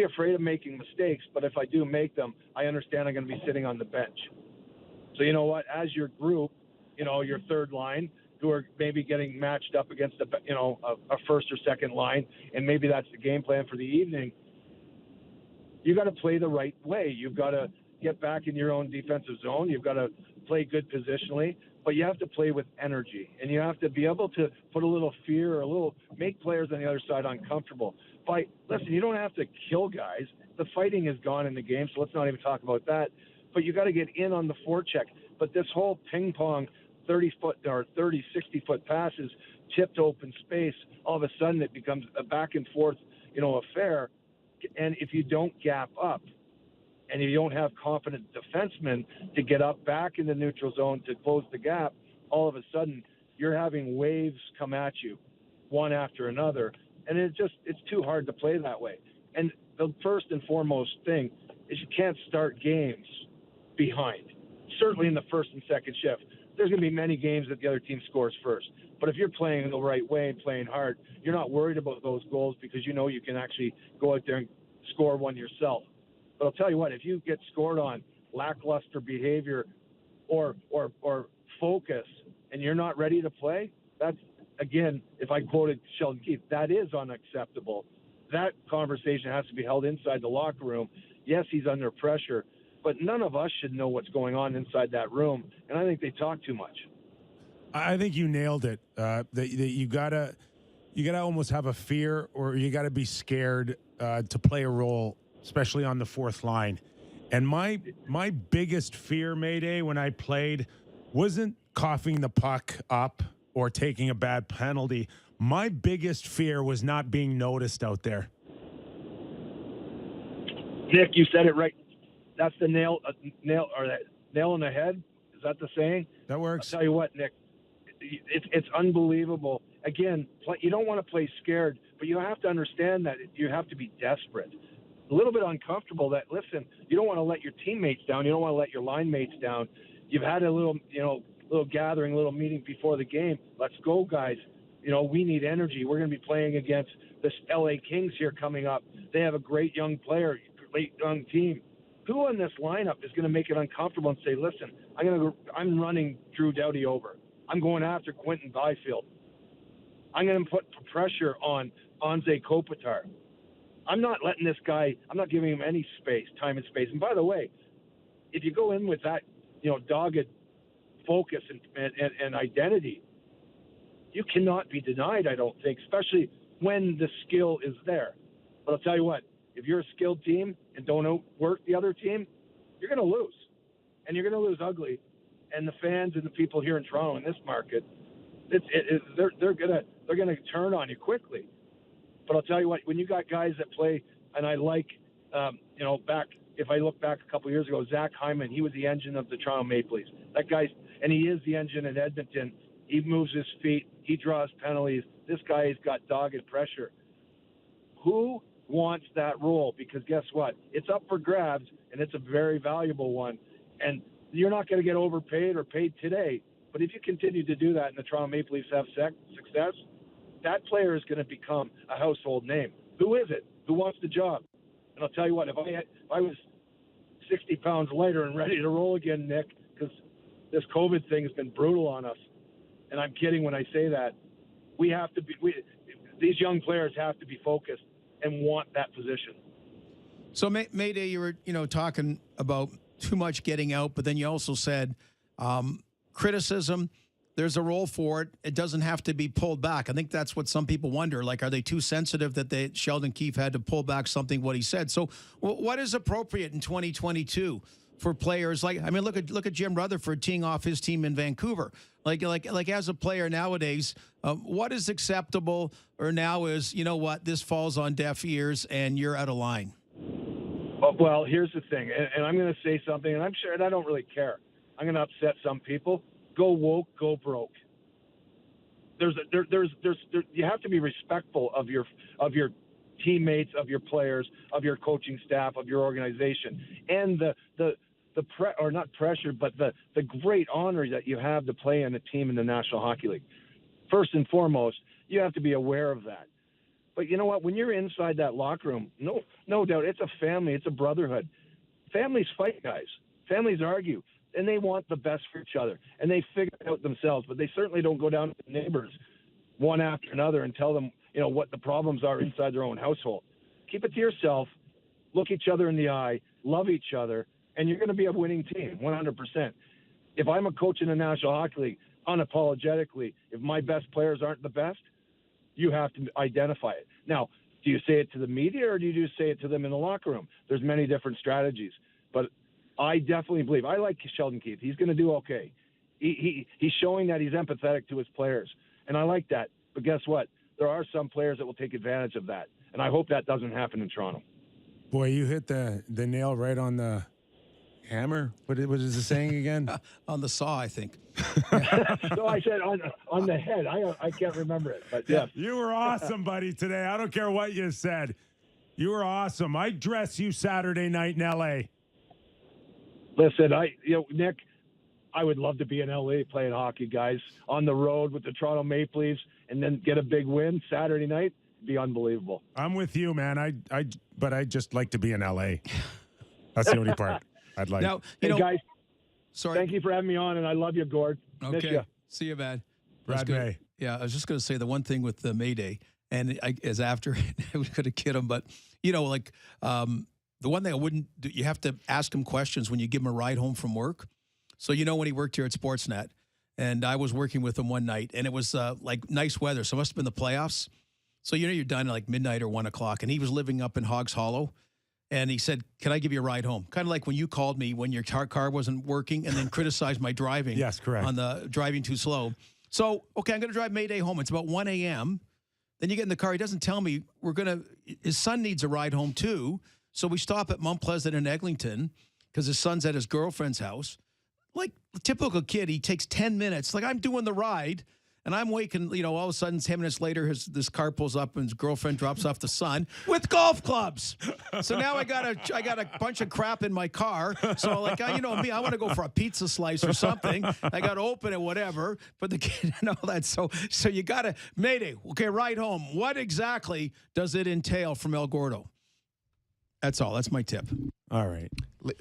afraid of making mistakes. But if I do make them, I understand I'm going to be sitting on the bench. So you know what? As your group, your third line, who are maybe getting matched up against a first or second line, and maybe that's the game plan for the evening. You got to play the right way. You've got to get back in your own defensive zone. You've got to play good positionally, but you have to play with energy, and you have to be able to put a little fear or make players on the other side uncomfortable. Listen, you don't have to kill guys. The fighting is gone in the game, so let's not even talk about that. But you got to get in on the forecheck. But this whole ping pong 30-foot or 60-foot passes tipped open space, all of a sudden it becomes a back and forth, affair. And if you don't gap up and you don't have confident defensemen to get up back in the neutral zone to close the gap, all of a sudden you're having waves come at you one after another. And it's too hard to play that way. And the first and foremost thing is you can't start games behind. Certainly in the first and second shift. There's going to be many games that the other team scores first. But if you're playing the right way and playing hard, you're not worried about those goals because you know you can actually go out there and score one yourself. But I'll tell you what, if you get scored on lackluster behavior or focus and you're not ready to play, that's, again, if I quoted Sheldon Keefe, that is unacceptable. That conversation has to be held inside the locker room. Yes, he's under pressure, but none of us should know what's going on inside that room, and I think they talk too much. I think you nailed it. That you gotta almost have a fear, or you gotta be scared to play a role, especially on the fourth line. And my biggest fear, Mayday, when I played, wasn't coughing the puck up or taking a bad penalty. My biggest fear was not being noticed out there. Nick, you said it right. That's the nail in the head. Is that the saying? That works. I'll tell you what, Nick, it's unbelievable. Again, you don't want to play scared, but you have to understand that you have to be desperate. A little bit uncomfortable that, listen, you don't want to let your teammates down. You don't want to let your line mates down. You've had a little gathering, little meeting before the game. Let's go, guys. We need energy. We're going to be playing against this LA Kings here coming up. They have a great young player, great young team. Who in this lineup is going to make it uncomfortable and say, listen, I'm running Drew Doughty over. I'm going after Quentin Byfield. I'm going to put pressure on Anze Kopitar. I'm not letting this guy, I'm not giving him any time and space. And by the way, if you go in with that, dogged focus and identity, you cannot be denied, I don't think, especially when the skill is there. But I'll tell you what, if you're a skilled team and don't outwork the other team, you're going to lose. And you're going to lose ugly. And the fans and the people here in Toronto in this market, they're going to turn on you quickly. But I'll tell you what, when you got guys that play, and I like, if I look back a couple of years ago, Zach Hyman, he was the engine of the Toronto Maple Leafs. That guy, and he is the engine in Edmonton. He moves his feet. He draws penalties. This guy has got dogged pressure. Who wants that role? Because guess what? It's up for grabs, and it's a very valuable one. And you're not going to get overpaid or paid today. But if you continue to do that and the Toronto Maple Leafs have success, that player is going to become a household name. Who is it? Who wants the job? And I'll tell you what, if I was 60 pounds lighter and ready to roll again, Nick, because this COVID thing has been brutal on us, and I'm kidding when I say that, these young players have to be focused and want that position. So, Mayday, you were talking about too much getting out, but then you also said criticism, there's a role for it. It doesn't have to be pulled back. I think that's what some people wonder. Like, are they too sensitive that Sheldon Keefe had to pull back what he said? So what is appropriate in 2022 for players? Look at Jim Rutherford teeing off his team in Vancouver. Like as a player nowadays, what is acceptable or now is, this falls on deaf ears and you're out of line? Well, here's the thing, and I'm going to say something, and I'm sure, and I don't really care. I'm going to upset some people. Go woke, go broke. You have to be respectful of your teammates, of your players, of your coaching staff, of your organization, and not pressure, but the great honor that you have to play on a team in the National Hockey League. First and foremost, you have to be aware of that. But you know what? When you're inside that locker room, no doubt, it's a family, it's a brotherhood. Families fight, guys. Families argue. And they want the best for each other. And they figure it out themselves. But they certainly don't go down to the neighbors one after another and tell them, what the problems are inside their own household. Keep it to yourself. Look each other in the eye. Love each other. And you're going to be a winning team, 100%. If I'm a coach in the National Hockey League, unapologetically, if my best players aren't the best, you have to identify it. Now, do you say it to the media or do you just say it to them in the locker room? There's many different strategies. But I definitely believe, I like Sheldon Keefe. He's going to do okay. He's showing that he's empathetic to his players, and I like that. But guess what? There are some players that will take advantage of that. And I hope that doesn't happen in Toronto. Boy, you hit the nail right on the hammer. What is the saying again? On the saw, I think. So I said on the head. I can't remember it. But yes. You were awesome, buddy, today. I don't care what you said. You were awesome. I dress you Saturday night in L.A. Listen, Nick, I would love to be in L.A. playing hockey, guys, on the road with the Toronto Maple Leafs, and then get a big win Saturday night. It'd be unbelievable. I'm with you, man. But I'd just like to be in L.A. That's the only part I'd like. Now, guys, sorry. Thank you for having me on, and I love you, Gord. Miss Okay. ya. See you, man. Brad May. Yeah, I was just going to say the one thing with the May Day, and as after, I was going to kid him, but, the one thing I wouldn't do, you have to ask him questions when you give him a ride home from work. So, when he worked here at Sportsnet, and I was working with him one night, and it was nice weather, so it must have been the playoffs. So, you're done at midnight or 1 o'clock, and he was living up in Hogs Hollow, and he said, can I give you a ride home? Kind of like when you called me when your car wasn't working and then criticized my driving. Yes, correct. On the driving too slow. So, okay, I'm going to drive May Day home. It's about 1 a.m. Then you get in the car. He doesn't tell me his son needs a ride home too. So we stop at Mount Pleasant in Eglinton because his son's at his girlfriend's house. Like a typical kid, he takes 10 minutes. Like I'm doing the ride and I'm waking, all of a sudden 10 minutes later, this car pulls up and his girlfriend drops off the son with golf clubs. So now I got a bunch of crap in my car. So me, I want to go for a pizza slice or something. I got to open it, whatever. But the kid and all that. So you got to, Mayday, okay, ride home. What exactly does it entail from El Gordo? That's all. That's my tip. All right.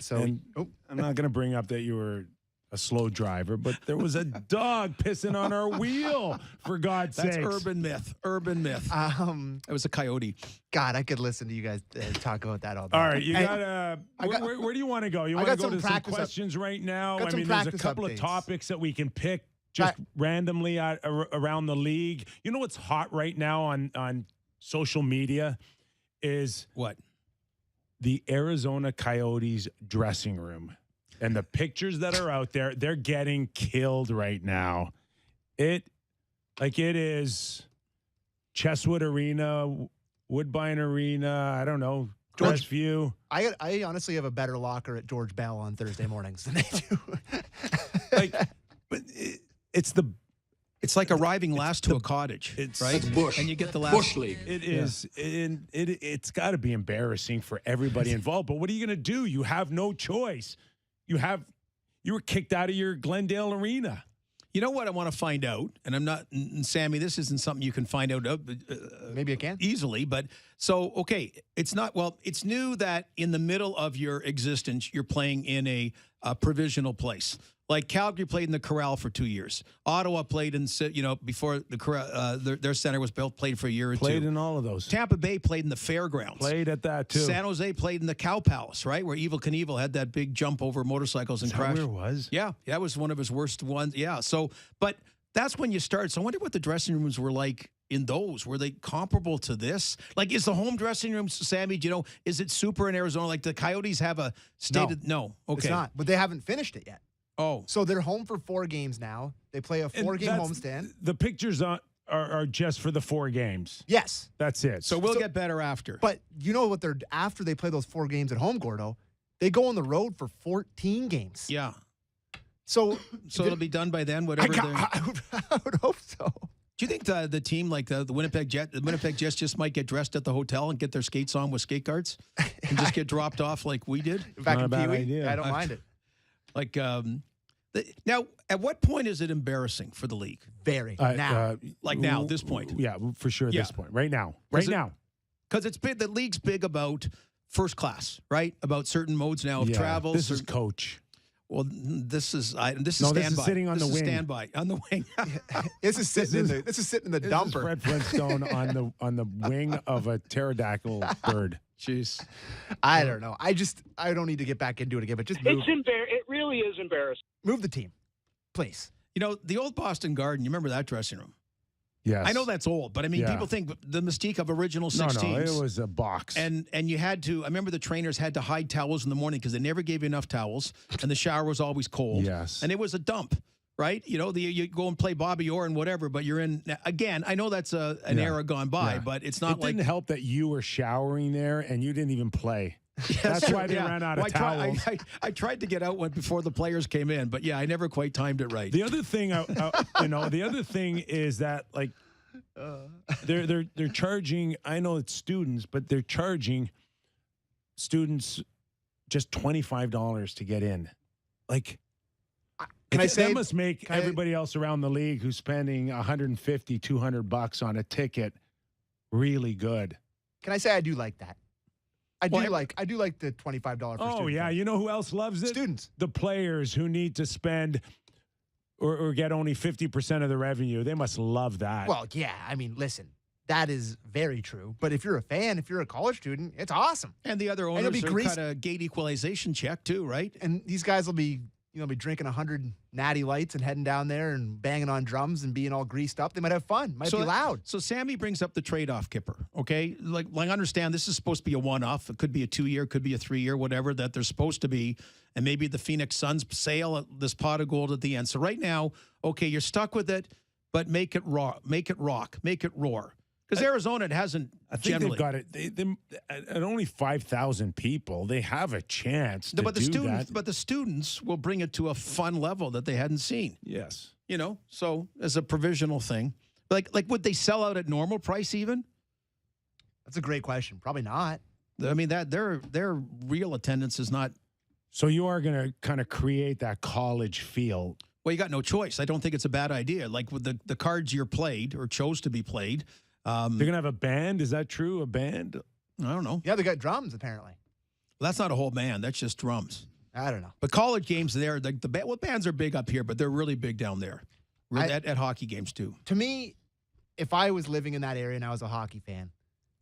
So I'm not going to bring up that you were a slow driver, but there was a dog pissing on our wheel, for God's sake. That's urban myth. Urban myth. It was a coyote. God, I could listen to you guys talk about that all day. All right, you where do you want to go? You want to go to some questions right now? I mean, there's a couple of topics that we can pick just randomly around the league. You know what's hot right now on social media is what? The Arizona Coyotes dressing room. And the pictures that are out there, they're getting killed right now. It is Chesswood Arena, Woodbine Arena, I don't know, Crestview. I honestly have a better locker at George Bell on Thursday mornings than they do. But it's like arriving last to a cottage, right? It's bush. And you get the last Bush league. It is, and it's got to be embarrassing for everybody involved. But what are you going to do? You have no choice. You were kicked out of your Glendale Arena. You know what I want to find out, and I'm not, and Sammy, this isn't something you can find out maybe I can easily, but so, okay, it's new that in the middle of your existence, you're playing in a provisional place. Like Calgary played in the Corral for 2 years. Ottawa played in, before the Corral, their center was built, played for a year or two. Played in all of those. Tampa Bay played in the Fairgrounds. Played at that too. San Jose played in the Cow Palace, right, where Evel Knievel had that big jump over motorcycles and crashed. Where it was? Yeah, that was one of his worst ones. Yeah, so, but that's when you start. So I wonder what the dressing rooms were like in those. Were they comparable to this? Like, is the home dressing room, Sammy, is it super in Arizona? Like the Coyotes have a stated, no. Okay. It's not, but they haven't finished it yet. Oh. So they're home for 4 games now. They play a 4-game homestand. The pictures are just for the 4 games. Yes. That's it. So we'll get better after. But you know what after they play those 4 games at home, Gordo, they go on the road for 14 games. Yeah. So it'll be done by then, whatever. I would hope so. Do you think the team, like the Winnipeg Jets just might get dressed at the hotel and get their skates on with skate guards and just get dropped off like we did? Back Not in a bad Pee-wee? idea. I don't mind it. Like, now, at what point is it embarrassing for the league? Very. Now. Now, at this point. Yeah, for sure at this point. Right now. Right now. Because it's big. The league's big about first class, right? About certain modes now of travel. This is coach. Well, this is standby. This is sitting on the wing. Standby on the wing. This is sitting in the dumper. This is Fred Flintstone on the wing of a pterodactyl bird. Jeez. I don't know. I don't need to get back into it again, but just move. It really is embarrassing. Move the team, please. The old Boston Garden, you remember that dressing room? Yes. I know that's old, but I mean, people think the mystique of original 6 teams. It was a box. And you had to, I remember the trainers had to hide towels in the morning because they never gave you enough towels, and the shower was always cold. Yes. And it was a dump, right? You go and play Bobby Orr and whatever, but you're in again. I know that's an era gone by, but it's not it didn't help that you were showering there and you didn't even play. That's why they ran out of towels. I tried to get out before the players came in, but I never quite timed it right. The other thing, the other thing is that like they're charging. I know it's students, but they're charging students just $25 to get in. Like, can I say that must make everybody else around the league who's spending $150, $200 on a ticket really good. Can I say I do like that? I do like the $25 for Oh, yeah. price. You know who else loves it? Students. The players who need to spend or get only 50% of the revenue. They must love that. Well, yeah. I mean, listen, that is very true. But if you're a fan, if you're a college student, it's awesome. And the other owners are kind of gate equalization check too, right? And these guys will be drinking 100 natty lights and heading down there and banging on drums and being all greased up. They might have fun. Might be loud. So Sammy brings up the trade-off, Kyper, okay? Like I understand this is supposed to be a one-off. It could be a 2-year, could be a 3-year, whatever that they're supposed to be. And maybe the Phoenix Suns sail this pot of gold at the end. So right now, okay, you're stuck with it, but make it raw, make it rock, make it roar. Because Arizona, it hasn't. I think they've got it. They, at only 5,000 people, they have a chance to do that. But the students will bring it to a fun level that they hadn't seen. Yes. So as a provisional thing, like would they sell out at normal price even? That's a great question. Probably not. I mean that their real attendance is not. So you are going to kind of create that college feel. Well, you got no choice. I don't think it's a bad idea. Like with the cards you're played or chose to be played. They're going to have a band. Is that true? A band? I don't know. Yeah, they got drums apparently. Well, that's not a whole band. That's just drums. I don't know. But college games there, bands are big up here, but they're really big down there. At hockey games too. To me, if I was living in that area and I was a hockey fan,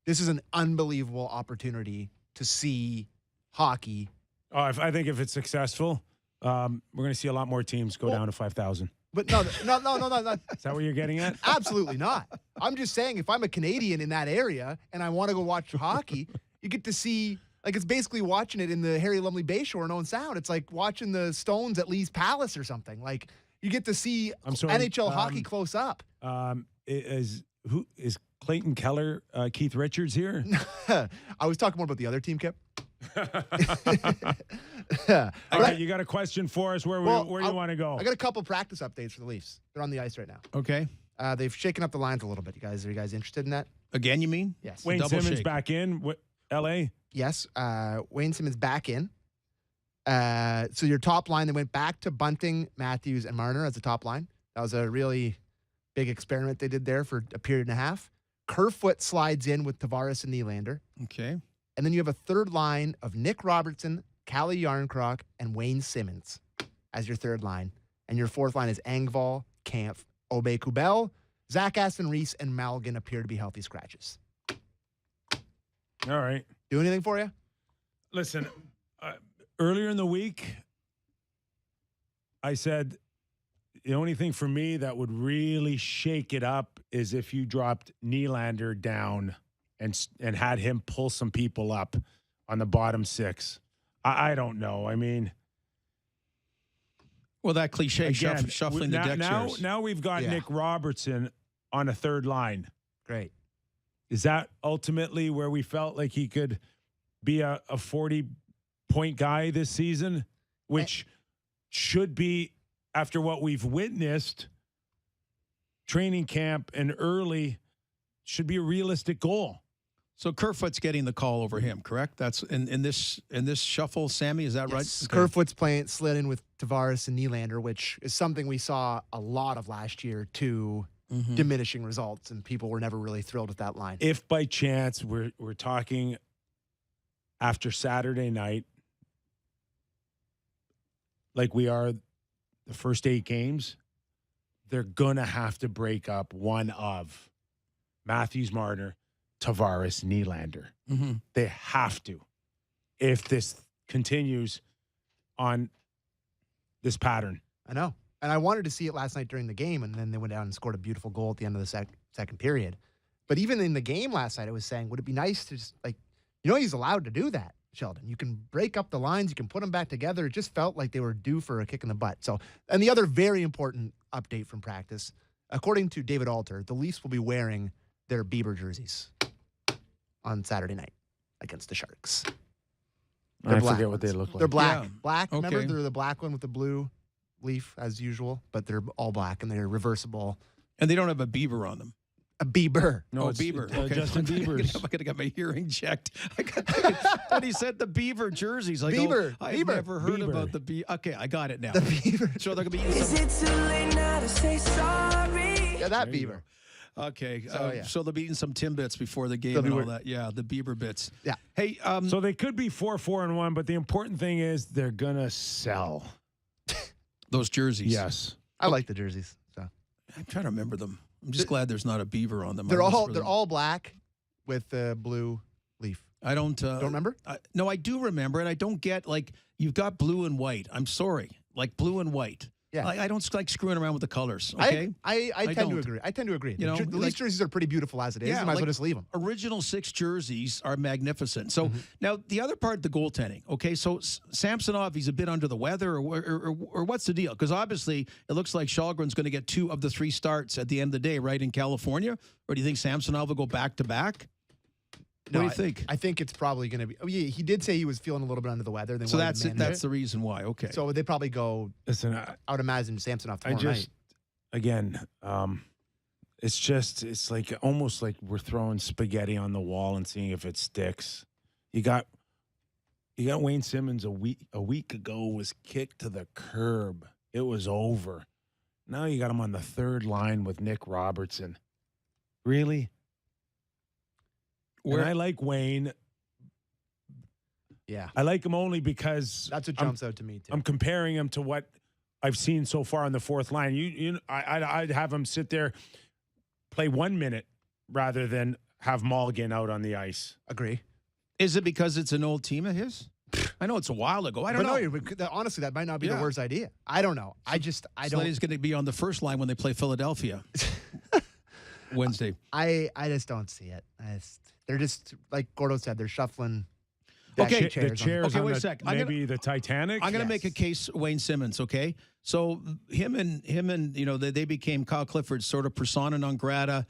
this is an unbelievable opportunity to see hockey. Oh, I think if it's successful, we're going to see a lot more teams go down to 5,000. But no. Is that what you're getting at? Absolutely not. I'm just saying if I'm a Canadian in that area and I want to go watch hockey, you get to see, like it's basically watching it in the Harry Lumley Bayshore in Owen Sound. It's like watching the Stones at Lee's Palace or something. Like you get to see NHL hockey close up. Is Clayton Keller, Keith Richards here? I was talking more about the other team, Kip. All right, you got a question for us? Where you want to go? I got a couple practice updates for the Leafs. They're on the ice right now. Okay. They've shaken up the lines a little bit. Are you guys interested in that? Again, you mean? Yes. Wayne Simmons back in L.A.? Yes. Wayne Simmons back in. So your top line, they went back to Bunting, Matthews, and Marner as the top line. That was a really big experiment they did there for a period and a half. Kerfoot slides in with Tavares and Nylander. Okay. And then you have a third line of Nick Robertson, Calle Yarncroc, and Wayne Simmons as your third line. And your fourth line is Engvall, Kampf, Aube-Kubel, Zach Aston-Reese, and Malkin appear to be healthy scratches. All right. Do anything for you? Listen, earlier in the week, I said the only thing for me that would really shake it up is if you dropped Nylander down and had him pull some people up on the bottom six. I don't know. I mean, well, that cliche again, shuffling the deck chairs. Now we've got Nick Robertson on a third line. Great. Is that ultimately where we felt like he could be a 40-point guy this season, which should be, after what we've witnessed, training camp and early, should be a realistic goal. So Kerfoot's getting the call over him, correct? That's in this shuffle, Sammy, is that right? Okay. Kerfoot's slid in with Tavares and Nylander, which is something we saw a lot of last year too. Diminishing results, and people were never really thrilled with that line. If by chance we're talking after Saturday night, like we are the first 8 games, they're gonna have to break up one of Matthews, Marner, Tavares, Nylander. They have to, if this continues on this pattern. I know. And I wanted to see it last night during the game, and then they went down and scored a beautiful goal at the end of the second period. But even in the game last night, I was saying, would it be nice to just, he's allowed to do that. Sheldon. You can break up the lines. You can put them back together. It just felt like they were due for a kick in the butt. So, and the other very important update from practice, according to David Alter, the Leafs will be wearing their Bieber jerseys on Saturday night against the Sharks. I forget what they look like. They're black. Yeah. Black. Okay. Remember, they're the black one with the blue leaf as usual, but they're all black and they're reversible. And they don't have a beaver on them. A Bieber. No, Bieber. Okay. Justin Bieber's. I'm going to get my hearing checked. When he said the Beaver jerseys, I Bieber. I've Bieber. never heard Bieber. about the Beaver. Okay, I got it now. The Bieber. So they're going to be Is it too late now to say sorry? Yeah, that There you Bieber. Okay, So, yeah. so they'll be eating some Timbits before the game They'll be and all wearing- that. Yeah, the Bieber bits. Yeah. Hey, So they could be 4-4-1, but the important thing is they're gonna sell. those jerseys. Yes. I like the jerseys. So I'm trying to remember them. I'm just glad there's not a beaver on them. they're I was all really- black with the blue leaf. I don't. Don't remember? No, I do remember, and I don't get like you've got blue and white. I'm sorry, like blue and white. Yeah. I don't like screwing around with the colors. Okay. I tend to don't. agree. I tend to agree. You know, the Leafs like- jerseys are pretty beautiful as it is. Yeah, You might as well like- just leave them. Original 6 jerseys are magnificent. So Mm-hmm. now the other part, the goaltending. Okay, so Samsonov, he's a bit under the weather, or what's the deal? Because obviously it looks like Shalgren's going to get 2 of the 3 starts at the end of the day, right, in California. Or do you think Samsonov will go back to back? What do you think? I think it's probably going to be. Oh, yeah, he did say he was feeling a little bit under the weather. They So wanted that's to it. manage That's the reason why. Okay. So they probably go. Listen, I would imagine Samsonov I tomorrow just, night. again, it's like almost like we're throwing spaghetti on the wall and seeing if it sticks. You got Wayne Simmons a week ago was kicked to the curb. It was over. Now you got him on the third line with Nick Robertson. Really? And I like Wayne. Yeah, I like him only because that's what jumps out to me too. I'm comparing him to what I've seen so far on the fourth line. I'd have him sit there, play 1 minute rather than have Malkin out on the ice. Agree. Is it because it's an old team of his? I know it's a while ago. I don't know. No, honestly, that might not be Yeah. the worst idea. I don't know. I don't. He's going to be on the first line when they play Philadelphia Wednesday. I just don't see it. They're just like Gordo said. They're shuffling. Okay, The chairs Okay, on wait a the- sec. Maybe the Titanic. I'm going to Yes. make a case, Wayne Simmons. Okay, so him and they became Kyle Clifford's sort of persona non grata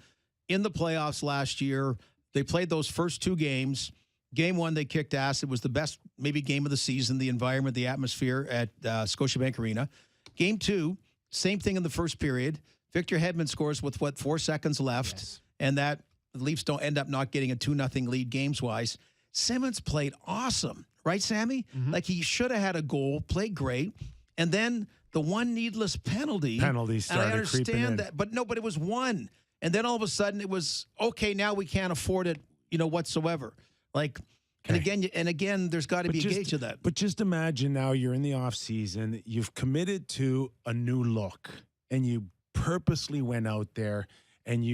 in the playoffs last year. They played those first 2 games. Game 1, they kicked ass. It was the best maybe game of the season. The environment, the atmosphere at Scotiabank Arena. Game 2, same thing in the first period. Victor Hedman scores with 4 seconds left, Yes. and that the Leafs don't end up not getting a 2-0 lead games wise. Simmons played awesome, right, Sammy? Mm-hmm. Like he should have had a goal, played great, and then the one needless penalty. Penalties And I started creeping in. understand that, but it was one, and then all of a sudden it was okay. Now we can't afford it, whatsoever. Like, and again, there's got to be a gauge of that. But just imagine now you're in the off season. You've committed to a new look, and you purposely went out there, and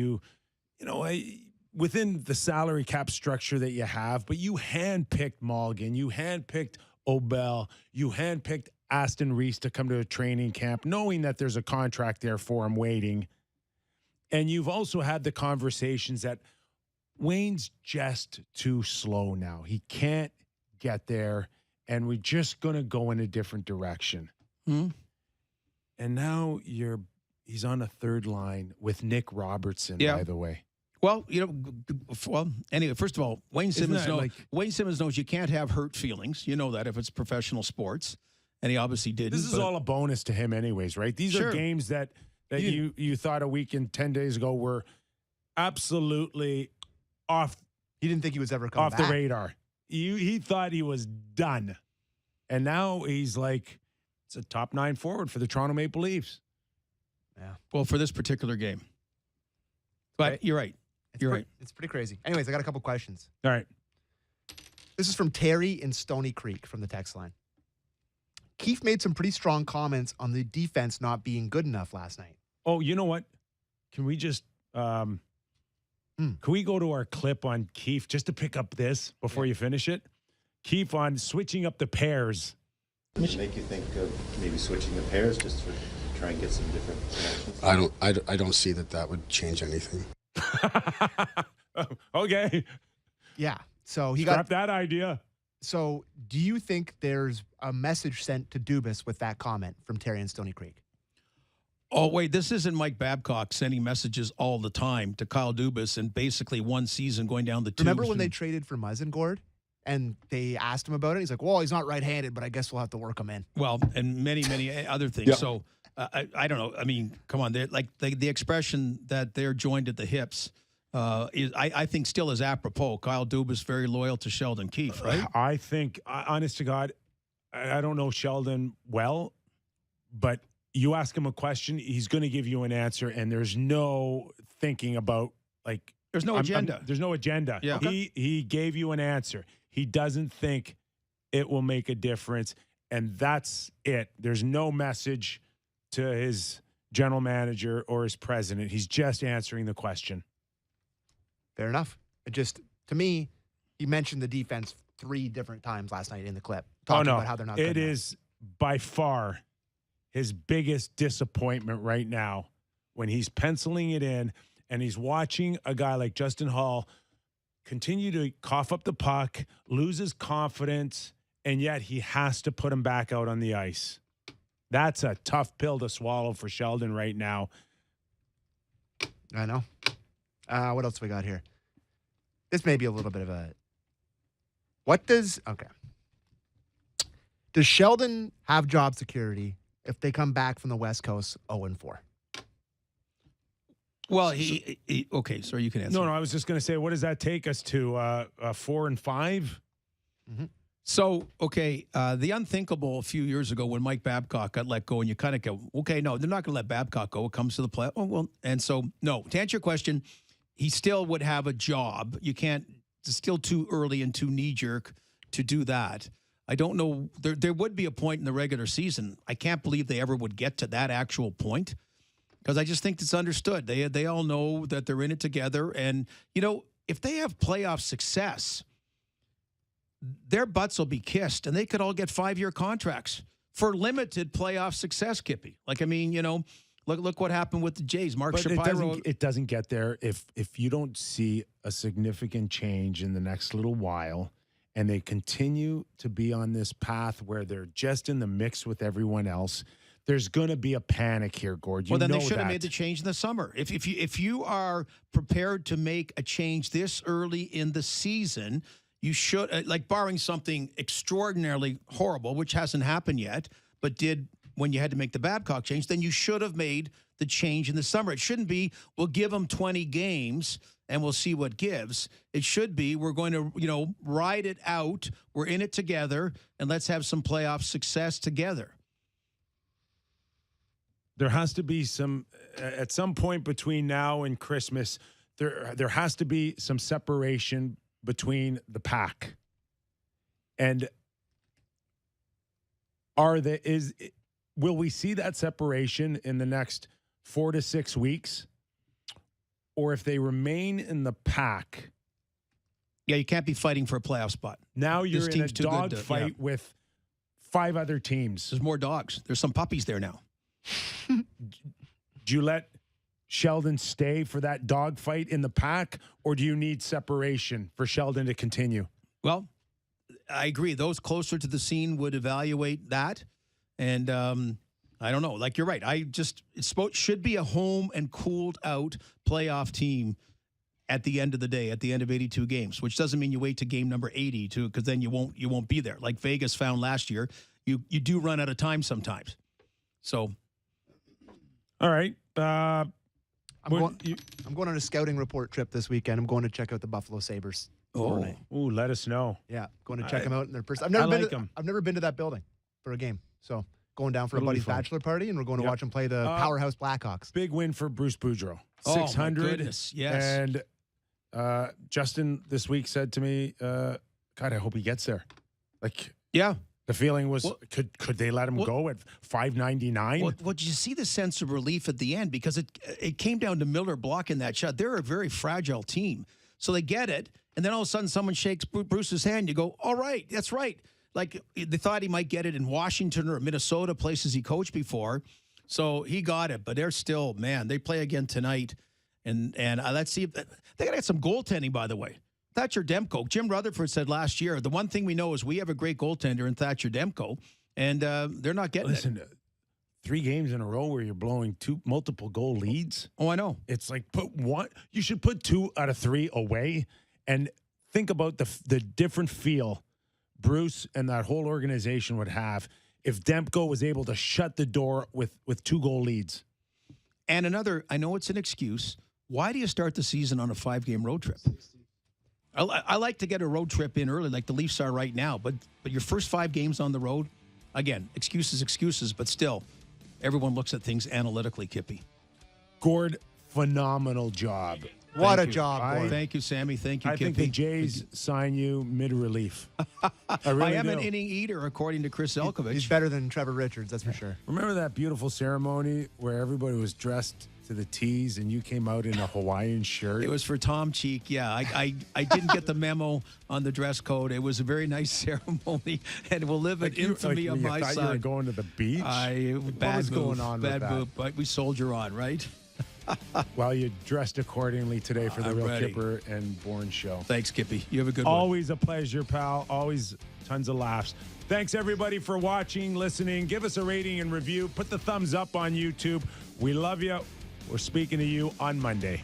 within the salary cap structure that you have, but you handpicked Malkin, you handpicked Obel, you handpicked Aston Reese to come to a training camp, knowing that there's a contract there for him waiting. And you've also had the conversations that Wayne's just too slow now. He can't get there, and we're just going to go in a different direction. Hmm? And now he's on a third line with Nick Robertson, Yeah. by the way. Well, anyway, first of all, Wayne Simmons knows you can't have hurt feelings. You know that if it's professional sports, and he obviously didn't. This is all a bonus to him anyways, right? These Sure. are games that you thought a week and 10 days ago were absolutely off He didn't think he was ever coming off back. the radar. He thought he was done. And now he's like, it's a top 9 forward for the Toronto Maple Leafs. Yeah. Well, for this particular game. But Right. you're right. You're right. It's pretty crazy. Anyways, I got a couple questions. All right. This is from Terry in Stony Creek from the text line. Keefe made some pretty strong comments on the defense not being good enough last night. Oh, you know what? Can we just can we go to our clip on Keefe just to pick up this before you finish it? Keefe on switching up the pairs. Make you think of maybe switching the pairs just to try and get some different connections? I don't see that would change anything. Okay. Yeah. So he Scrap that idea. So do you think there's a message sent to Dubas with that comment from Terry and Stony Creek? Oh, wait, this isn't Mike Babcock sending messages all the time to Kyle Dubas and basically one season going down the tubes. Remember when they traded for Muzzengord and they asked him about it? He's like, well, he's not right-handed, but I guess we'll have to work him in. Well, and many, many other things. Yeah. So I don't know. I mean, come on. Like the expression that they're joined at the hips is, I think, still is apropos. Kyle Dubas very loyal to Sheldon Keefe, right? I think, honest to God, I don't know Sheldon well, but you ask him a question, he's going to give you an answer, and there's no thinking about, like... There's no agenda. There's no agenda. Yeah. He gave you an answer. He doesn't think it will make a difference, and that's it. There's no message to his general manager or his president. He's just answering the question. Fair enough. It just, to me, he mentioned the defense 3 different times last night in the clip, talking about how they're not good It is by far his biggest disappointment right now when he's penciling it in and he's watching a guy like Justin Hall continue to cough up the puck, lose his confidence, and yet he has to put him back out on the ice. That's a tough pill to swallow for Sheldon right now. I know. What else we got here? This may be a little bit of a... Does Sheldon have job security if they come back from the West Coast 0-4? Well, he okay, so you can answer. No, I was just going to say, what does that take us to? 4-5? Mm-hmm. So, okay, the unthinkable a few years ago when Mike Babcock got let go, and you kind of go, okay, no, they're not going to let Babcock go. It comes to the play. Oh, well, and so, no, to answer your question, he still would have a job. You can't, it's still too early and too knee-jerk to do that. I don't know. There would be a point in the regular season. I can't believe they ever would get to that actual point because I just think it's understood. They all know that they're in it together. And, you know, if they have playoff success, their butts will be kissed, and they could all get 5-year contracts for limited playoff success, Kippy. Like, I mean, you know, look what happened with the Jays. Mark Shapiro. It doesn't get there if you don't see a significant change in the next little while, and they continue to be on this path where they're just in the mix with everyone else. There's going to be a panic here, Gord. Well, then they should have made the change in the summer. If you are prepared to make a change this early in the season, you should, like barring something extraordinarily horrible, which hasn't happened yet, but did when you had to make the Babcock change, then you should have made the change in the summer. It shouldn't be, we'll give them 20 games and we'll see what gives. It should be, we're going to, you know, ride it out. We're in it together, and let's have some playoff success together. There has to be some, at some point between now and Christmas, there has to be some separation between the pack. And will we see that separation in the next 4 to 6 weeks? Or if they remain in the pack? Yeah, you can't be fighting for a playoff spot. Now you're in a dog fight with 5 other teams. There's more dogs. There's some puppies there now. Do you let Sheldon stay for that dog fight in the pack, or do you need separation for Sheldon to continue? Well, I agree. Those closer to the scene would evaluate that. And I don't know. Like, you're right. It should be a home and cooled out playoff team at the end of the day, at the end of 82 games, which doesn't mean you wait to game number 80 because then you won't be there. Like Vegas found last year, you do run out of time sometimes. So, all right. I'm going on a scouting report trip this weekend. I'm going to check out the Buffalo Sabres. Ooh, let us know. Yeah, going to check them out in their person. I've never been to that building for a game. So going down for a buddy's bachelor party, and we're going to watch them play the powerhouse Blackhawks. Big win for Bruce Boudreau. 600. Oh, my goodness. Yes. And Justin this week said to me, God, I hope he gets there. Like, yeah. The feeling was, could they let him go at $5.99? Well, did you see the sense of relief at the end? Because it came down to Miller blocking that shot. They're a very fragile team. So they get it, and then all of a sudden someone shakes Bruce's hand. You go, all right, that's right. Like, they thought he might get it in Washington or Minnesota, places he coached before. So he got it, but they're still, man, they play again tonight. And let's see if they got to get some goaltending, by the way. Thatcher Demko. Jim Rutherford said last year, the one thing we know is we have a great goaltender in Thatcher Demko, and they're not getting it. 3 games in a row where you're blowing multiple goal leads. Oh, I know. It's like you should put 2 out of 3 away and think about the different feel Bruce and that whole organization would have if Demko was able to shut the door with 2 goal leads. And another, I know it's an excuse. Why do you start the season on a 5-game road trip? I like to get a road trip in early, like the Leafs are right now. But your first 5 games on the road, again, excuses, but still, everyone looks at things analytically, Kippy. Gord, phenomenal job. What a job, Gord. Thank you, Sammy. Thank you, Kippy. I think the Jays sign you mid-relief. I really am do. an inning eater, according to Chris Elkovich. He's better than Trevor Richards, that's for sure. Remember that beautiful ceremony where everybody was dressed to the T's and you came out in a Hawaiian shirt? It was for Tom Cheek, yeah. I didn't get the memo on the dress code. It was a very nice ceremony, and it will live in infamy on my side. You were going to the beach? What was going on with that? Bad move, but we soldier on, right? Well, you dressed accordingly today for the I'm Real ready. Kipper and Bourne show. Thanks, Kippy. You have a good one. Always a pleasure, pal. Always tons of laughs. Thanks, everybody, for watching, listening. Give us a rating and review. Put the thumbs up on YouTube. We love you. We're speaking to you on Monday.